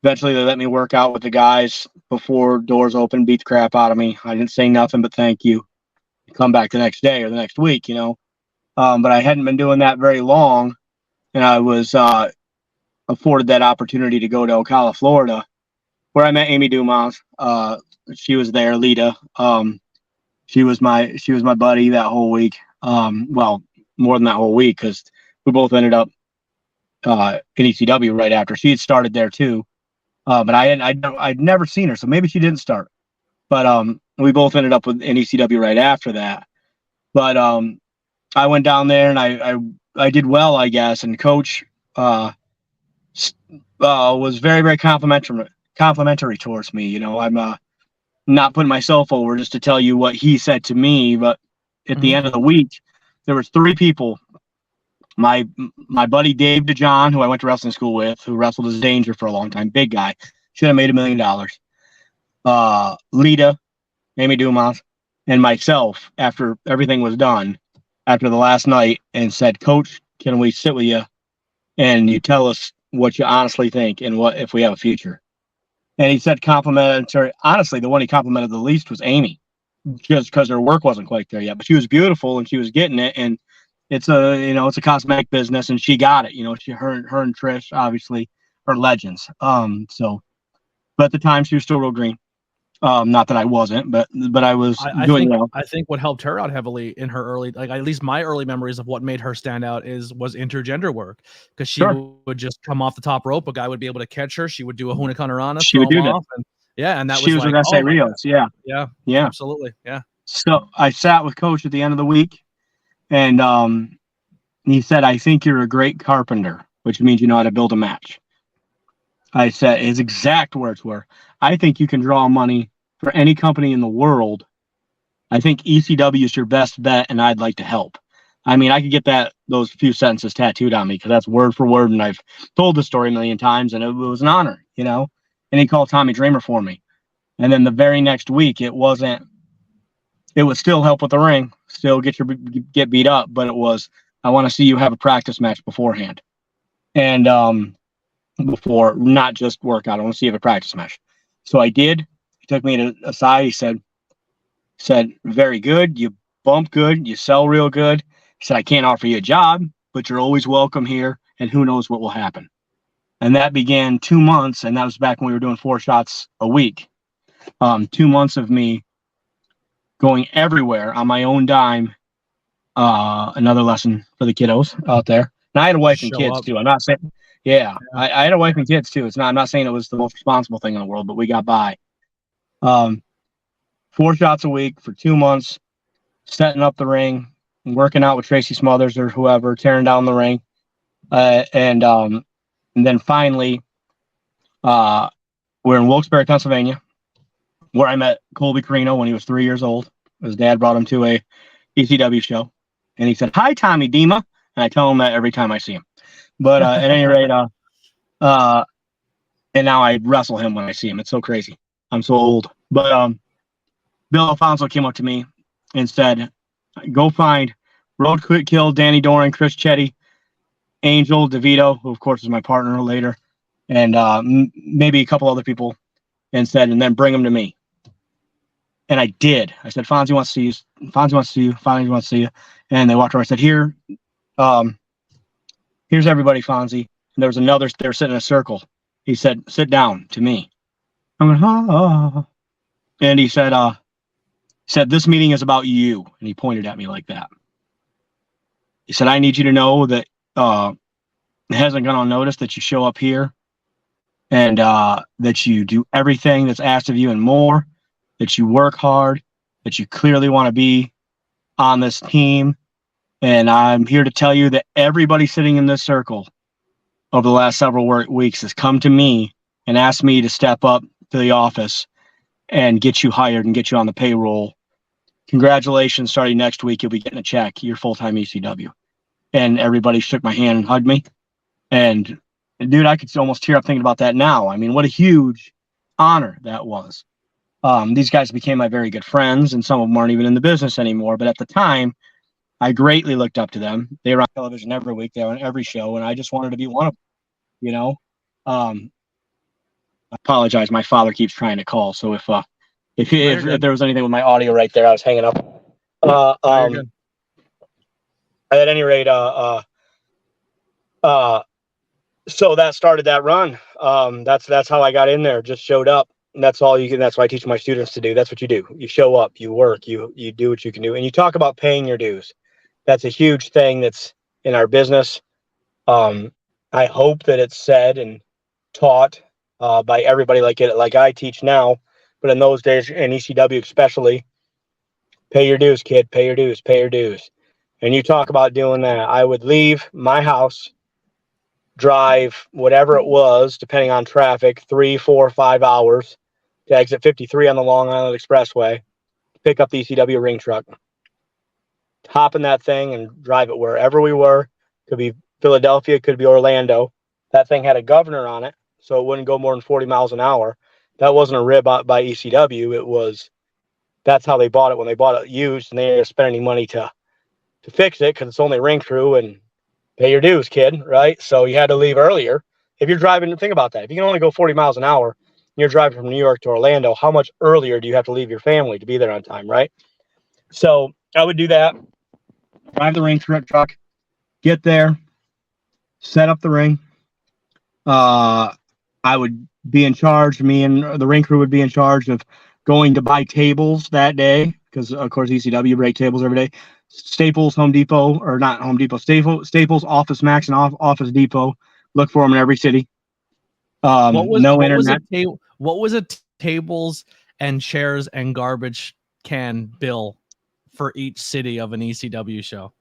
Eventually, they let me work out with the guys before doors open, beat the crap out of me. I didn't say nothing but thank you. Come back the next day or the next week, But I hadn't been doing that very long, and I was afforded that opportunity to go to Ocala, Florida, where I met Amy Dumas. She was there, Lita. She was my buddy that whole week. Well, more than that whole week, because we both ended up in ECW right after. She had started there too, but I'd never seen her, so maybe she didn't start. But we both ended up in ECW right after that. But I went down there and I did well, I guess. And Coach was very, very complimentary towards me. I'm not putting myself over just to tell you what he said to me, but at the end of the week, there was 3 people. My buddy Dave DeJohn, who I went to wrestling school with, who wrestled as Danger for a long time, big guy, should have made $1 million. Lita, Amy Dumas, and myself, after everything was done, after the last night, and said, "Coach, can we sit with you and you tell us what you honestly think and what if we have a future?" And he said complimentary. Honestly, the one he complimented the least was Amy, just because her work wasn't quite there yet, but she was beautiful and she was getting it. And it's a cosmetic business, and she got it. Her and Trish obviously are legends. But at the time she was still real green. Not that I wasn't, but I was doing well. I think what helped her out heavily in her early, at least my early memories of what made her stand out was intergender work, because she would just come off the top rope. A guy would be able to catch her. She would do a Huna Kanorana. She would do that. And that she was with S.A. Rios. Yeah, absolutely. Yeah. So I sat with Coach at the end of the week, and he said, "I think you're a great carpenter, which means you know how to build a match." I said, his exact words were, "I think you can draw money for any company in the world. I think ECW is your best bet, and I'd like to help." I mean, I could get those few sentences tattooed on me because that's word for word, and I've told the story a million times, and it was an honor, And he called Tommy Dreamer for me, and then the very next week, it was still help with the ring, still get beat up, but it was, I want to see you have a practice match beforehand, and before, not just workout. I want to see you have a practice match. So I did. He took me to a side. He said, very good. You bump good. You sell real good. He said, I can't offer you a job, but you're always welcome here, and who knows what will happen. And that began 2 months, and that was back when we were doing 4 shots a week. 2 months of me going everywhere on my own dime. Another lesson for the kiddos out there. And I had a wife and kids too. I'm not saying, I had a wife and kids too. I'm not saying it was the most responsible thing in the world, but we got by. 4 shots a week for 2 months, setting up the ring, working out with Tracy Smothers or whoever, tearing down the ring. And then finally, we're in Wilkes-Barre, Pennsylvania, where I met Colby Carino when he was 3 years old. His dad brought him to a ECW show, and he said, "Hi, Tommy Dima," and I tell him that every time I see him. But at any rate, and now I wrestle him when I see him. It's so crazy. I'm so old. But Bill Alfonso came up to me and said, "Go find Roadkill, Danny Doran, Chris Chetty, Angel DeVito," who of course is my partner later, and maybe a couple other people, and then bring them to me. And I did. I said, "Fonzie wants to see you. Fonzie wants to see you. Fonzie wants to see you." And they walked over. I said, "Here's everybody, Fonzie." And there was another. They were sitting in a circle. He said, "Sit down," to me. I went, "Ah." And he said, "This meeting is about you." And he pointed at me like that. He said, "I need you to know that it hasn't gone unnoticed that you show up here, and that you do everything that's asked of you and more, that you work hard, that you clearly want to be on this team. And I'm here to tell you that everybody sitting in this circle over the last several weeks has come to me and asked me to step up to the office and get you hired and get you on the payroll. Congratulations, starting next week, you'll be getting a check. You're full-time ECW." And everybody shook my hand and hugged me. And dude, I could almost tear up thinking about that now. I mean, what a huge honor that was. These guys became my very good friends, and some of them aren't even in the business anymore. But at the time, I greatly looked up to them. They were on television every week. They were on every show, and I just wanted to be one of them, I apologize. My father keeps trying to call. So if there was anything with my audio right there, I was hanging up. At any rate, so that started that run. That's how I got in there. Just showed up. And that's all you can. That's what I teach my students to do. That's what you do. You show up, you work, you do what you can do. And you talk about paying your dues. That's a huge thing that's in our business. I hope that it's said and taught by everybody like I teach now. But in those days, in ECW especially, pay your dues, kid. Pay your dues. Pay your dues. And you talk about doing that. I would leave my house, drive whatever it was, depending on traffic, 3, 4, 5 hours to exit 53 on the Long Island Expressway, pick up the ECW ring truck, hop in that thing and drive it wherever we were. Could be Philadelphia, could be Orlando. That thing had a governor on it, so it wouldn't go more than 40 miles an hour. That wasn't a rib out by ECW. That's how they bought it when they bought it used, and they didn't spend any money to fix it because it's only ring crew and pay your dues, kid, right? So you had to leave earlier. If you're driving, think about that. If you can only go 40 miles an hour, and you're driving from New York to Orlando, how much earlier do you have to leave your family to be there on time, right? So I would do that, drive the ring truck, get there, set up the ring. I would be in charge. Me and the ring crew would be in charge of going to buy tables that day because, of course, ECW break tables every day. Staples, Home Depot, or not Home Depot, Staples, Office Max, and Office Depot. Look for them in every city. What was a tables and chairs and garbage can bill for each city of an ECW show?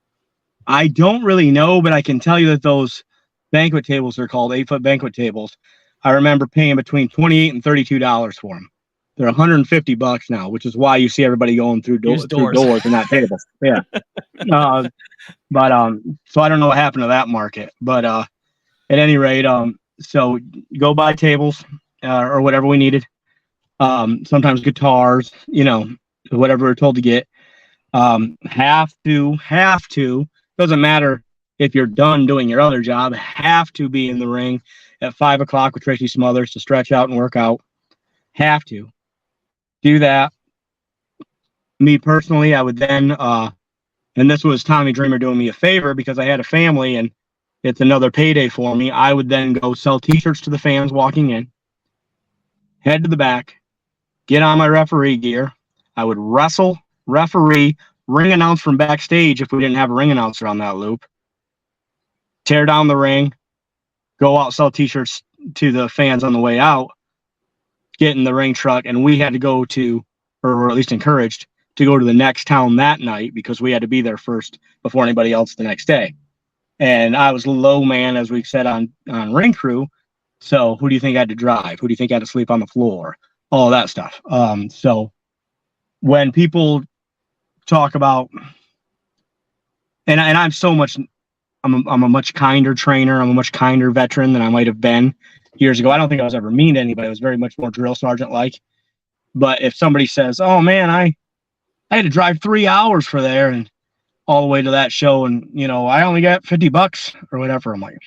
I don't really know, but I can tell you that those banquet tables are called 8-foot banquet tables. I remember paying between $28 and $32 for them. They're $150 now, which is why you see everybody going through doors and not tables. Yeah. So I don't know what happened to that market, but at any rate, so go buy tables or whatever we needed. Sometimes guitars, whatever we're told to get. Have to, doesn't matter if you're done doing your other job, have to be in the ring at 5 o'clock with Tracy Smothers to stretch out and work out. Have to do that. Me personally, I would then, and this was Tommy Dreamer doing me a favor because I had a family and it's another payday for me. I would then go sell t-shirts to the fans walking in, head to the back, get on my referee gear. I would wrestle, referee, ring announce from backstage if we didn't have a ring announcer on that loop, tear down the ring, go out, sell t-shirts to the fans on the way out, get in the ring truck, and we had to go to, or were at least encouraged, to go to the next town that night because we had to be there first before anybody else the next day. And I was low man, as we said, on ring crew. So who do you think had to drive? Who do you think had to sleep on the floor? All that stuff. So when people talk about, and I'm so much, I'm a much kinder trainer. I'm a much kinder veteran than I might have been years ago. I don't think I was ever mean to anybody. I was very much more drill sergeant like. But if somebody says, "Oh man, I had to drive 3 hours for there and all the way to that show, and I only got $50 or whatever," I'm like,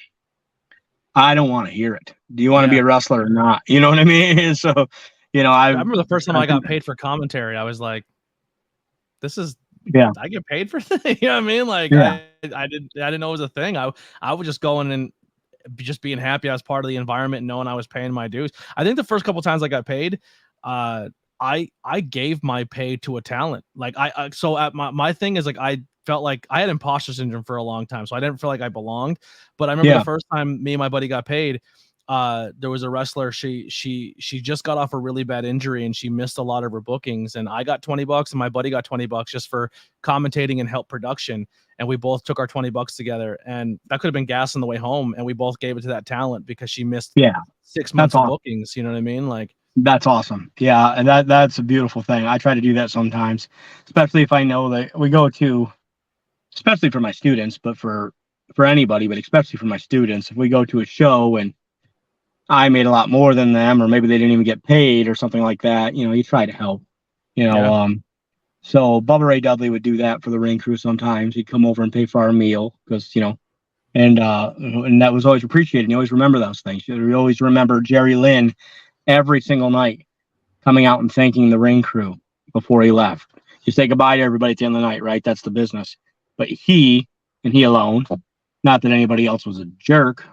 I don't want to hear it. Do you want to be a wrestler or not? You know what I mean? So, I remember the first time I got paid for commentary. I was like, "This is I get paid for this?" You know what I mean? Like, I didn't know it was a thing. I was just going and just being happy I was part of the environment and knowing I was paying my dues. I think the first couple times I got paid, I gave my pay to a talent. Like so at my thing is like, I felt like I had imposter syndrome for a long time. So I didn't feel like I belonged, but I remember the first time me and my buddy got paid, there was a wrestler. She just got off a really bad injury and she missed a lot of her bookings, and I got $20 and my buddy got $20 just for commentating and help production. And we both took our $20 together, and that could have been gas on the way home. And we both gave it to that talent because she missed 6 months of bookings. You know what I mean? Like, that's awesome. Yeah. And that's a beautiful thing. I try to do that sometimes, especially if I know that we go to, especially for my students, but for anybody, but especially for my students, if we go to a show and I made a lot more than them, or maybe they didn't even get paid or something like that, you try to help, so Bubba Ray Dudley would do that for the ring crew. Sometimes he'd come over and pay for our meal because, and that was always appreciated. You always remember those things. You always remember Jerry Lynn every single night coming out and thanking the ring crew before he left. You say goodbye to everybody at the end of the night, right? That's the business. But he, and he alone, not that anybody else was a jerk,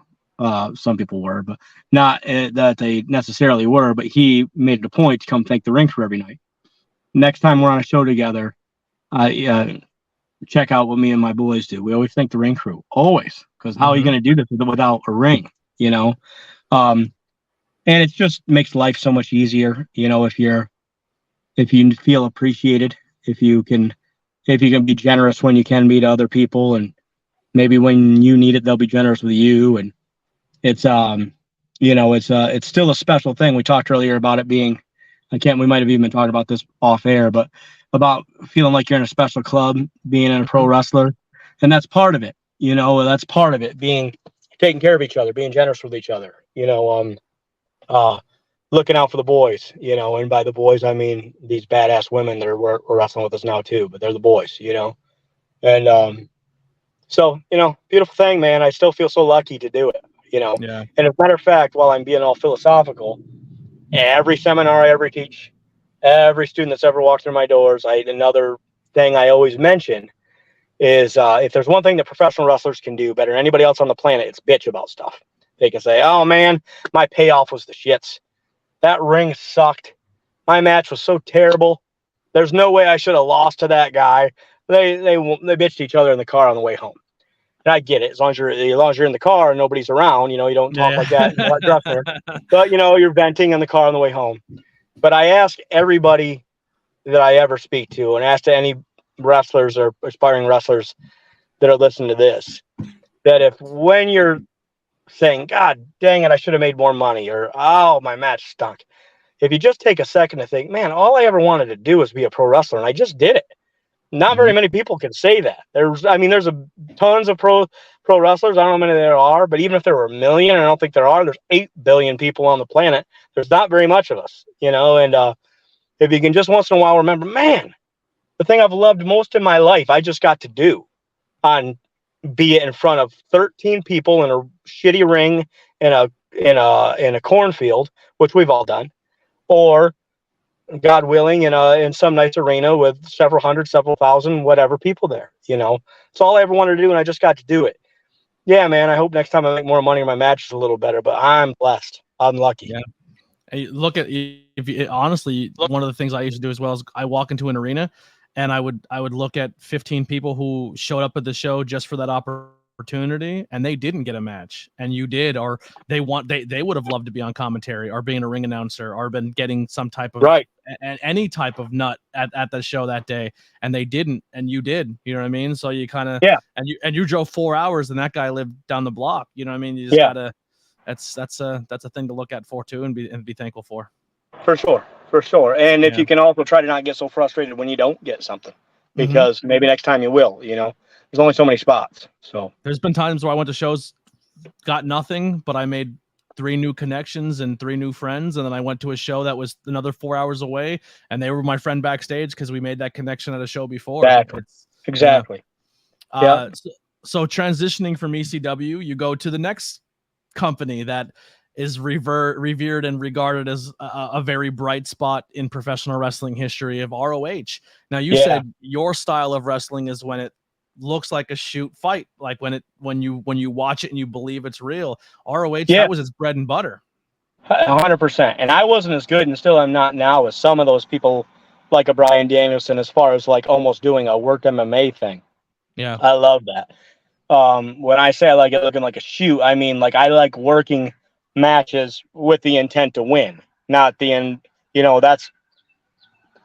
some people were, but not that they necessarily were, but he made it a point to come thank the ring crew every night. Next time we're on a show together, check out what me and my boys do. We always thank the ring crew, always, because how are you going to do this without a ring, and it just makes life so much easier, if you feel appreciated, if you can be generous when you can be to other people, and maybe when you need it, they'll be generous with you. And it's, it's still a special thing. We talked earlier about it being, we might've even been talking about this off air, but about feeling like you're in a special club, being in a pro wrestler. And that's part of it, that's part of it, being taking care of each other, being generous with each other, looking out for the boys, and by the boys, I mean these badass women that are wrestling with us now too, but they're the boys, and, so, beautiful thing, man. I still feel so lucky to do it, And as a matter of fact, while I'm being all philosophical, every seminar I ever teach, every student that's ever walked through my doors, another thing I always mention is if there's one thing that professional wrestlers can do better than anybody else on the planet, it's bitch about stuff. They can say, "Oh man, my payoff was the shits. That ring sucked. My match was so terrible. There's no way I should have lost to that guy." They bitched each other in the car on the way home. And I get it. As long as you're in the car and nobody's around, you don't talk like that. But you're venting in the car on the way home. But I ask everybody that I ever speak to, and ask to any wrestlers or aspiring wrestlers that are listening to this, that if when you're saying, "God dang it, I should have made more money," or "Oh, my match stunk," if you just take a second to think, man, all I ever wanted to do was be a pro wrestler, and I just did it. Not very many people can say that. There's tons of pro wrestlers. I don't know how many there are, but even if there were a million, and I don't think there are, there's 8 billion people on the planet. There's not very much of us, and if you can just once in a while remember, man, the thing I've loved most in my life, I just got to do, be it in front of 13 people in a shitty ring in a cornfield, which we've all done, or God willing, in some nice arena with several hundred, several thousand, whatever people there. It's all I ever wanted to do, and I just got to do it. Yeah, man. I hope next time I make more money, my match is a little better. But I'm blessed. I'm lucky. Yeah. Hey, honestly, one of the things I used to do as well is I walk into an arena, and I would look at 15 people who showed up at the show just for that opportunity, and they didn't get a match, and you did, or they would have loved to be on commentary or being a ring announcer or been getting some type of any type of nut at the show that day, and they didn't, and you did. You know what I mean? So you kind of and you drove 4 hours, and that guy lived down the block. You know what I mean? You just gotta. That's a thing to look at for too, and be thankful for. For sure. And if you can also try to not get so frustrated when you don't get something, because maybe next time you will. There's only so many spots. So there's been times where I went to shows, got nothing, but I made 3 new connections and 3 new friends, and then I went to a show that was another 4 hours away, and they were my friend backstage because we made that connection at a show before. Exactly. So transitioning from ECW, you go to the next company that is revered and regarded as a very bright spot in professional wrestling history of ROH. Now, you said your style of wrestling is when it looks like a shoot fight, like when you watch it and you believe it's real. ROH, that was its bread and butter. 100%. And I wasn't as good, and still I'm not now, as some of those people like a Bryan Danielson, as far as like almost doing a work MMA thing. Yeah, I love that. When I say I like it looking like a shoot, I mean like I like working matches with the intent to win, not the end. That's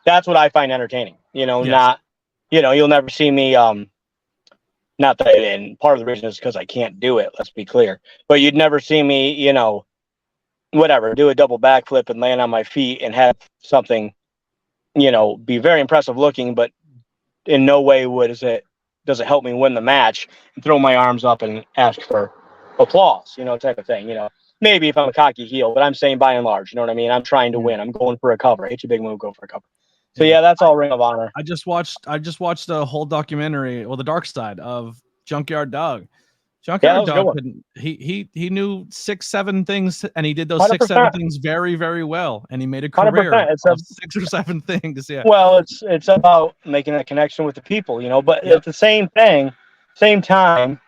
what I find entertaining. Not you'll never see me. Not that, and part of the reason is because I can't do it. Let's be clear. But you'd never see me, whatever, do a double backflip and land on my feet and have something, be very impressive looking, but in no way does it help me win the match and throw my arms up and ask for applause, type of thing. Maybe if I'm a cocky heel, but I'm saying by and large, you know what I mean? I'm trying to win. I'm going for a cover. Hit your big move, go for a cover. So that's all Ring of Honor. I just watched the whole documentary, the dark side of Junkyard Dog. Junkyard Dog he knew 6-7 things, and he did those 6-7 things very, very well, and he made a career of 6 or 7 things. Yeah. Well, it's about making that connection with the people, but at the same time,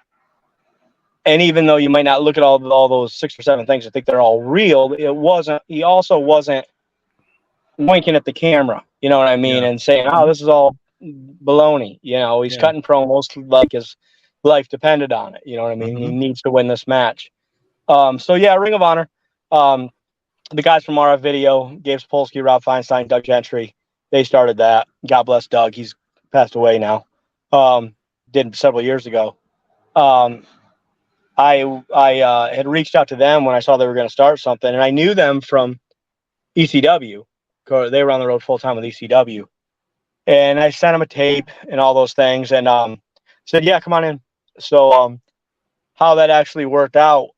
and even though you might not look at all those 6 or 7 things and think they're all real, he also wasn't winking at the camera, you know what I mean, and saying, "Oh, this is all baloney." He's cutting promos like his life depended on it. You know what I mean? He needs to win this match. Ring of Honor. The guys from RF Video, Gabe Sapolsky, Rob Feinstein, Doug Gentry, they started that. God bless Doug. He's passed away now. Did several years ago. I had reached out to them when I saw they were going to start something, and I knew them from ECW. They were on the road full time with ECW, and I sent them a tape and all those things, and said, "Yeah, come on in." So, how that actually worked out,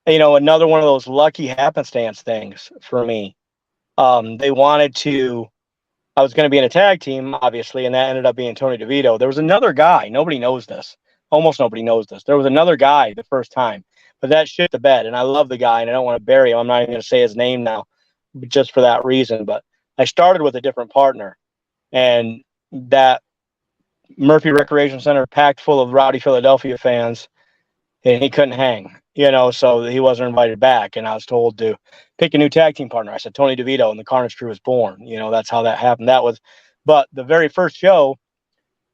another one of those lucky happenstance things for me. They wanted to. I was going to be in a tag team, obviously, and that ended up being Tony DeVito. There was another guy. Nobody knows this. Almost nobody knows this. There was another guy the first time, but that shit the bed. And I love the guy, and I don't want to bury him. I'm not even going to say his name now, just for that reason. But I started with a different partner, and that Murphy Recreation Center packed full of rowdy Philadelphia fans, and he couldn't hang, so he wasn't invited back. And I was told to pick a new tag team partner. I said Tony DeVito, and the Carnage Crew was born. That's how that happened. But the very first show,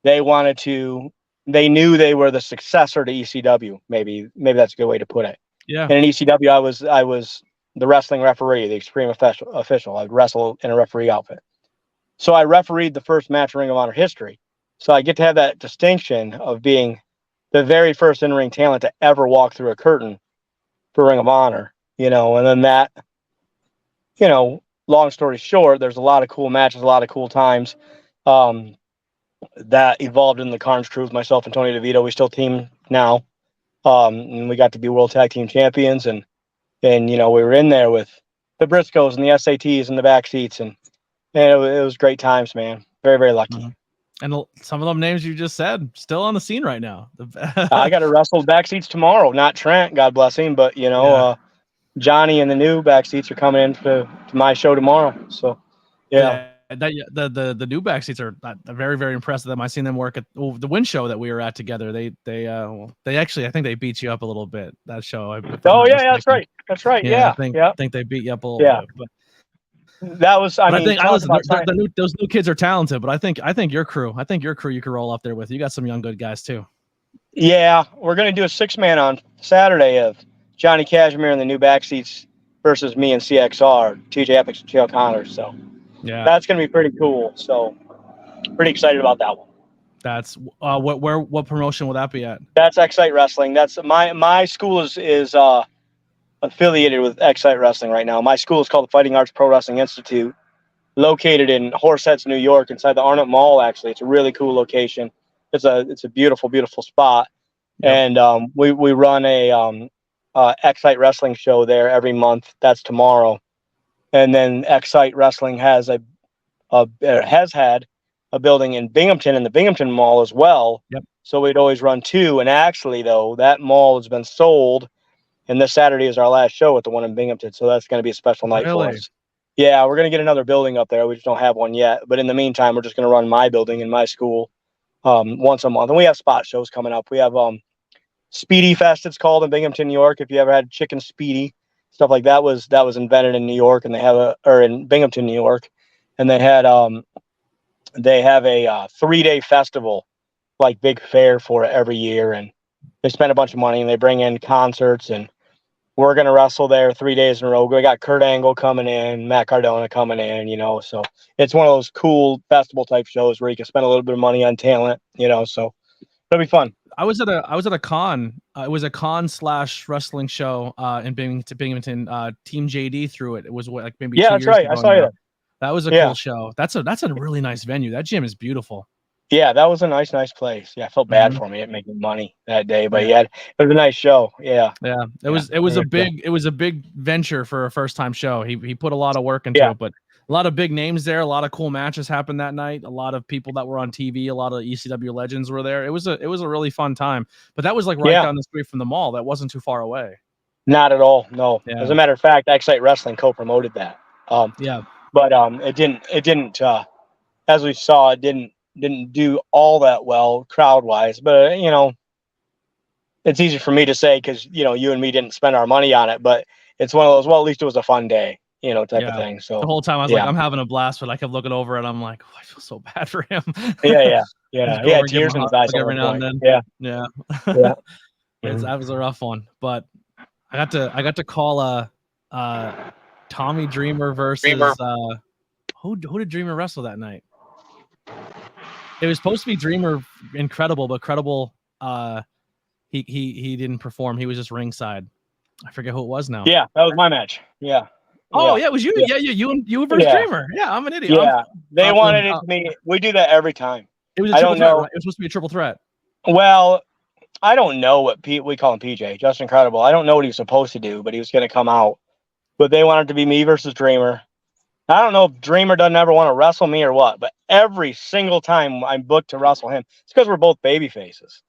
they knew they were the successor to ECW. Maybe that's a good way to put it. Yeah. And in ECW, I was the wrestling referee, the extreme official. I'd wrestle in a referee outfit. So I refereed the first match in Ring of Honor history. So I get to have that distinction of being the very first in-ring talent to ever walk through a curtain for Ring of Honor, and then that, long story short, there's a lot of cool matches, a lot of cool times that evolved in the Carnes crew with myself and Tony DeVito. We still team now. And we got to be world tag team champions, and we were in there with the Briscoes and the SATs in the back seats, and it was great times, man. Very, very lucky. Mm-hmm. And some of them names you just said still on the scene right now. I got to wrestle back seats tomorrow. Not Trent, God bless him, but Johnny and the new back seats are coming in to my show tomorrow. So yeah. The new back seats are very, very impressive. Them I seen them work at the Win show that we were at together. They actually, I think they beat you up a little bit that show. That's right. Yeah, I think they beat you up a little bit. But that was. I mean, those new kids are talented, but I think your crew you could roll up there with. You got some young good guys too. Yeah, we're gonna do a 6-man on Saturday of Johnny Cashmere and the new back seats versus me and CXR, TJ Epics and Chael Connors. So. Yeah, that's going to be pretty cool. So, pretty excited about that one. That's what promotion will that be at? That's Excite Wrestling. That's my school is affiliated with Excite Wrestling right now. My school is called the Fighting Arts Pro Wrestling Institute, located in Horseheads, New York, inside the Arnott Mall. Actually, it's a really cool location. It's a beautiful, beautiful spot, and we run a Excite Wrestling show there every month. That's tomorrow. And then Excite Wrestling has had a building in Binghamton, in the Binghamton Mall as well. Yep. So we'd always run 2. And actually, though, that mall has been sold, and this Saturday is our last show at the one in Binghamton. So that's going to be a special night for us. Yeah, we're going to get another building up there. We just don't have one yet. But in the meantime, we're just going to run my building in my school once a month. And we have spot shows coming up. We have Speedy Fest, it's called, in Binghamton, New York. If you ever had chicken Speedy. Stuff like that was invented in New York, and they have in Binghamton, New York, and they have a 3-day festival, like big fair for it every year, and they spend a bunch of money and they bring in concerts, and we're gonna wrestle there 3 days in a row. We got Kurt Angle coming in, Matt Cardona coming in, so it's one of those cool festival type shows where you can spend a little bit of money on talent, so it'll be fun. I was at a con. It was a con/wrestling show in Binghamton. Team JD threw it. It was like maybe 2 years that's right. ago. I saw you. That was a cool show. That's a really nice venue. That gym is beautiful. Yeah, that was a nice place. Yeah, I felt bad for me at making money that day, but it was a nice show. Yeah. Yeah. It was a big venture for a first time show. He put a lot of work into it, but a lot of big names there. A lot of cool matches happened that night. A lot of people that were on TV. A lot of ECW legends were there. It was a really fun time. But that was like right down the street from the mall. That wasn't too far away. Not at all. No. Yeah. As a matter of fact, Excite Wrestling co-promoted that. But it didn't. As we saw, it didn't do all that well crowd wise. But it's easy for me to say because you and me didn't spend our money on it. But it's one of those. Well, at least it was a fun day. Type of thing. So the whole time I was like, I'm having a blast, but I kept looking over and I'm like, I feel so bad for him. Yeah. Tears in his eyes every now and then. Yeah. That was a rough one, but I got to call Tommy Dreamer versus who did Dreamer wrestle that night? It was supposed to be Dreamer Incredible, but Credible he didn't perform. He was just ringside. I forget who it was now. Yeah, that was my match. Yeah. Oh yeah, it was you. Yeah, you versus Dreamer. Yeah, I'm an idiot. Yeah, they wanted it to be. We do that every time. It was a triple threat. Right? It was supposed to be a triple threat. Well, I don't know what we call him PJ, Just Incredible. I don't know what he was supposed to do, but he was going to come out. But they wanted it to be me versus Dreamer. I don't know if Dreamer doesn't ever want to wrestle me or what, but every single time I'm booked to wrestle him, it's because we're both baby faces.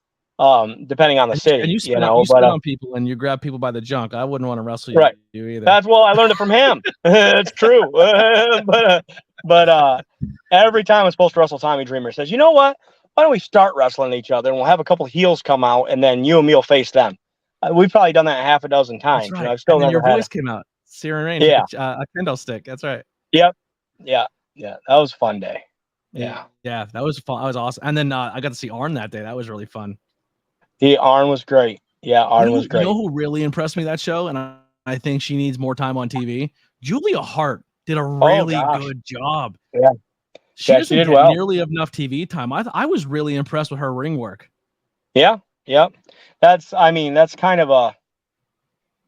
Depending on the city, and you spit on people and you grab people by the junk. I wouldn't want to wrestle you either. I learned it from him. It's true. but every time I'm supposed to wrestle, Tommy Dreamer says, "You know what? Why don't we start wrestling each other and we'll have a couple of heels come out and then you and me will face them." We've probably done that a half a dozen times. Right. I've still never your voice came out. Searing Rain. Yeah. A kendo stick. That's right. Yep. Yeah. That was a fun day. Yeah. Yeah. That was fun. That was awesome. And then I got to see Arn that day. That was really fun. Arn was great. Yeah, Arn was great. You know who really impressed me that show? And I think she needs more time on TV? Julia Hart did a really good job. Yeah. She doesn't get nearly enough TV time. I was really impressed with her ring work. Yeah. That's kind of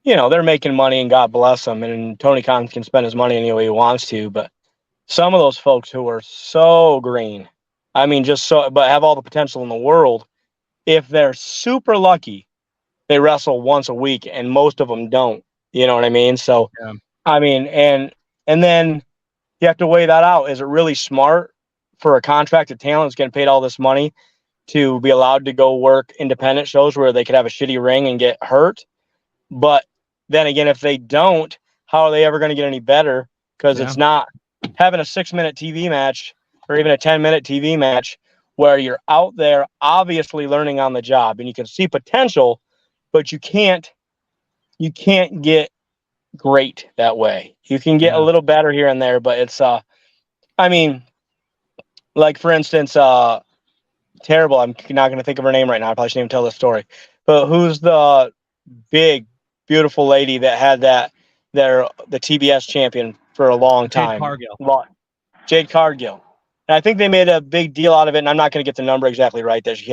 they're making money and God bless them. And Tony Khan can spend his money any way he wants to. But some of those folks who are so green, I mean, but have all the potential in the world, if they're super lucky, they wrestle once a week, and most of them don't. You know what I mean? So, Yeah. I mean, and then you have to weigh that out. Is it really smart for a contracted talent that's getting paid all this money to be allowed to go work independent shows where they could have a shitty ring and get hurt? But then again, if they don't, how are they ever going to get any better? Because it's not having a 6-minute TV match or even a 10-minute TV match where you're out there obviously learning on the job and you can see potential, but you can't get great that way. You can get a little better here and there, but it's I mean, like for instance, terrible. I'm not going to think of her name right now. I probably shouldn't even tell this story. But who's the big, beautiful lady that had the TBS champion for a long time? Jade Cargill. And I think they made a big deal out of it, and I'm not going to get the number exactly right, that she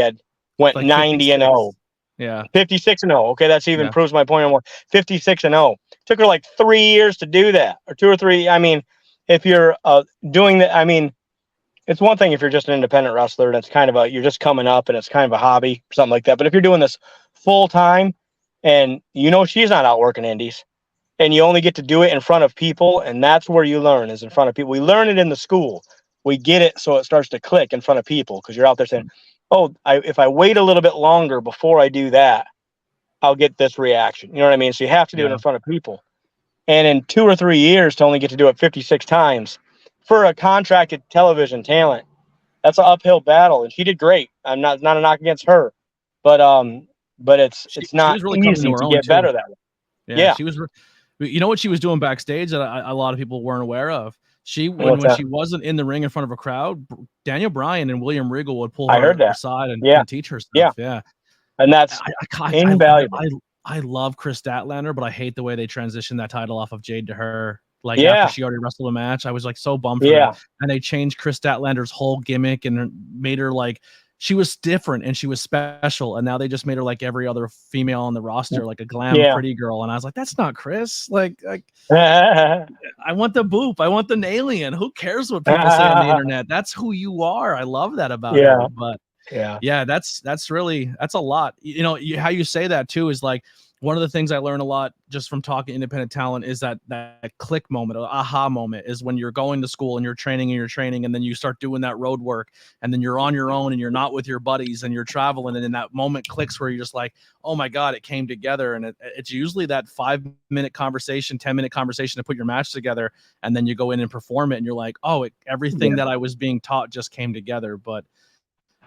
went like 90-0. Yeah. 56-0. Okay, that's even proves my point more. 56-0. Took her like 3 years to do that, or 2 or 3. I mean, if you're doing that, I mean, it's one thing if you're just an independent wrestler and it's kind of you're just coming up and it's kind of a hobby or something like that. But if you're doing this full time and she's not out working indies and you only get to do it in front of people, and that's where you learn, is in front of people. We learn it in the school. We get it so it starts to click in front of people because you're out there saying, oh, if I wait a little bit longer before I do that, I'll get this reaction. You know what I mean? So you have to do it in front of people. And in 2 or 3 years to only get to do it 56 times for a contracted television talent, that's an uphill battle. And she did great. I'm not a knock against her, but it's not really easy to get better that way. Yeah. She was, what she was doing backstage that a lot of people weren't aware of. When she wasn't in the ring in front of a crowd, Daniel Bryan and William Regal would pull her aside and teach her stuff. Yeah. And that's invaluable. I love Chris Statlander, but I hate the way they transitioned that title off of Jade to her. Like after she already wrestled a match, I was like so bummed for that. And they changed Chris Statlander's whole gimmick and made her like, she was different and she was special. And now they just made her like every other female on the roster, like a glam pretty girl. And I was like, that's not Chris. Like I want the boop. I want the alien. Who cares what people say on the internet? That's who you are. I love that about her. But that's a lot. How you say that too is like one of the things I learned a lot just from talking independent talent is that click moment, aha moment, is when you're going to school and you're training and then you start doing that road work and then you're on your own and you're not with your buddies and you're traveling, and then that moment clicks where you're just like, oh my God, it came together. And it's usually that 5-minute conversation, 10-minute conversation to put your match together, and then you go in and perform it and you're like, oh, everything that I was being taught just came together. But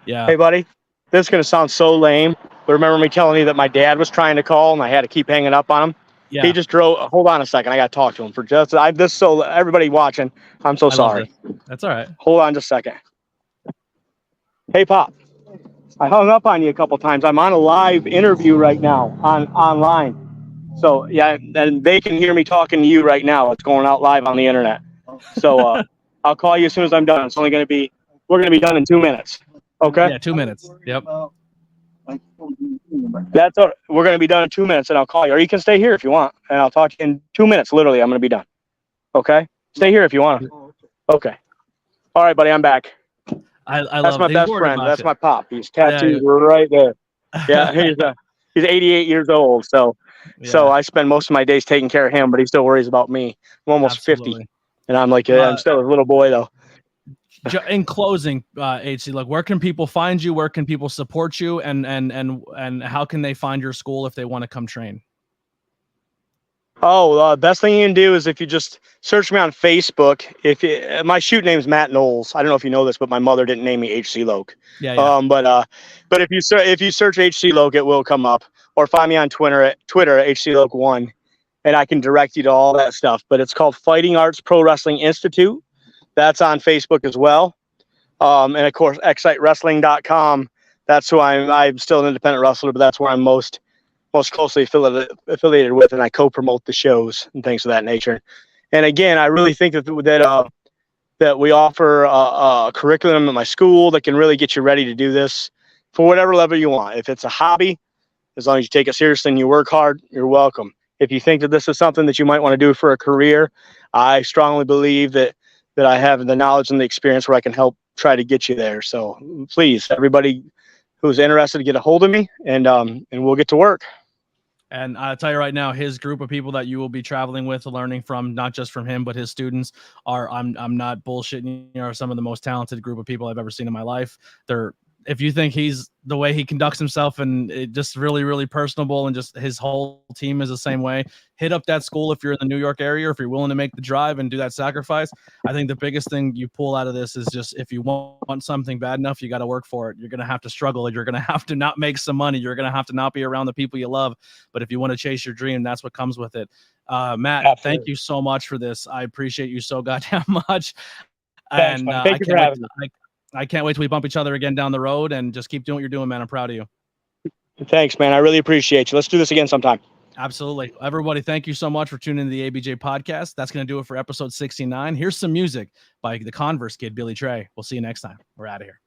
yeah. Hey, buddy, this is going to sound so lame, but remember me telling you that my dad was trying to call and I had to keep hanging up on him? Yeah. He just drove. Hold on a second. I got to talk to him for just everybody watching. I'm so sorry. That's all right. Hold on just a second. Hey, Pop. I hung up on you a couple times. I'm on a live interview right now online. So, yeah, and they can hear me talking to you right now. It's going out live on the internet. So I'll call you as soon as I'm done. We're going to be done in 2 minutes. Okay. Yeah, 2 minutes. Yep. That's all. We're going to be done in 2 minutes, and I'll call you. Or you can stay here if you want, and I'll talk to you in 2 minutes. Literally, I'm going to be done. Okay. Stay here if you want to. Okay. All right, buddy. I'm back. That's my best friend. That's my pop. He's tattooed right there. Yeah, he's 88 years old. So I spend most of my days taking care of him, but he still worries about me. I'm almost 50, and I'm like, I'm still a little boy though. In closing, HC, like, where can people find you? Where can people support you? And how can they find your school if they want to come train? Oh, best thing you can do is if you just search me on Facebook. My shoot name's Matt Knowles. I don't know if you know this, but my mother didn't name me HC Loke. Yeah. But if you search HC Loke, it will come up. Or find me on Twitter HC Loke 1, and I can direct you to all that stuff. But it's called Fighting Arts Pro Wrestling Institute. That's on Facebook as well. And of course, excitewrestling.com. That's who I'm still an independent wrestler, but that's where I'm most closely affiliated with, and I co-promote the shows and things of that nature. And again, I really think that we offer a curriculum at my school that can really get you ready to do this for whatever level you want. If it's a hobby, as long as you take it seriously and you work hard, you're welcome. if you think that this is something that you might want to do for a career, I strongly believe that I have the knowledge and the experience where I can help try to get you there. So please, everybody who's interested, get a hold of me, and we'll get to work. And I'll tell you right now, his group of people that you will be traveling with, learning from, not just from him, but his students are, I'm not bullshitting, you know, are some of the most talented group of people I've ever seen in my life. They're, if you think he's the way he conducts himself and it just really, really personable, and just his whole team is the same way, hit up that school if you're in the New York area, or if you're willing to make the drive and do that sacrifice. I think the biggest thing you pull out of this is just, if you want something bad enough, you got to work for it. You're going to have to struggle. You're going to have to not make some money. You're going to have to not be around the people you love. But if you want to chase your dream, that's what comes with it. Matt, Absolutely. Thank you so much for this. I appreciate you so goddamn much. Thanks, And Thank you for having me. I can't wait till we bump each other again down the road, and just keep doing what you're doing, man. I'm proud of you. Thanks, man. I really appreciate you. Let's do this again sometime. Absolutely. Everybody, thank you so much for tuning in to the ABJ podcast. That's going to do it for episode 69. Here's some music by the Converse kid, Billy Trey. We'll see you next time. We're out of here.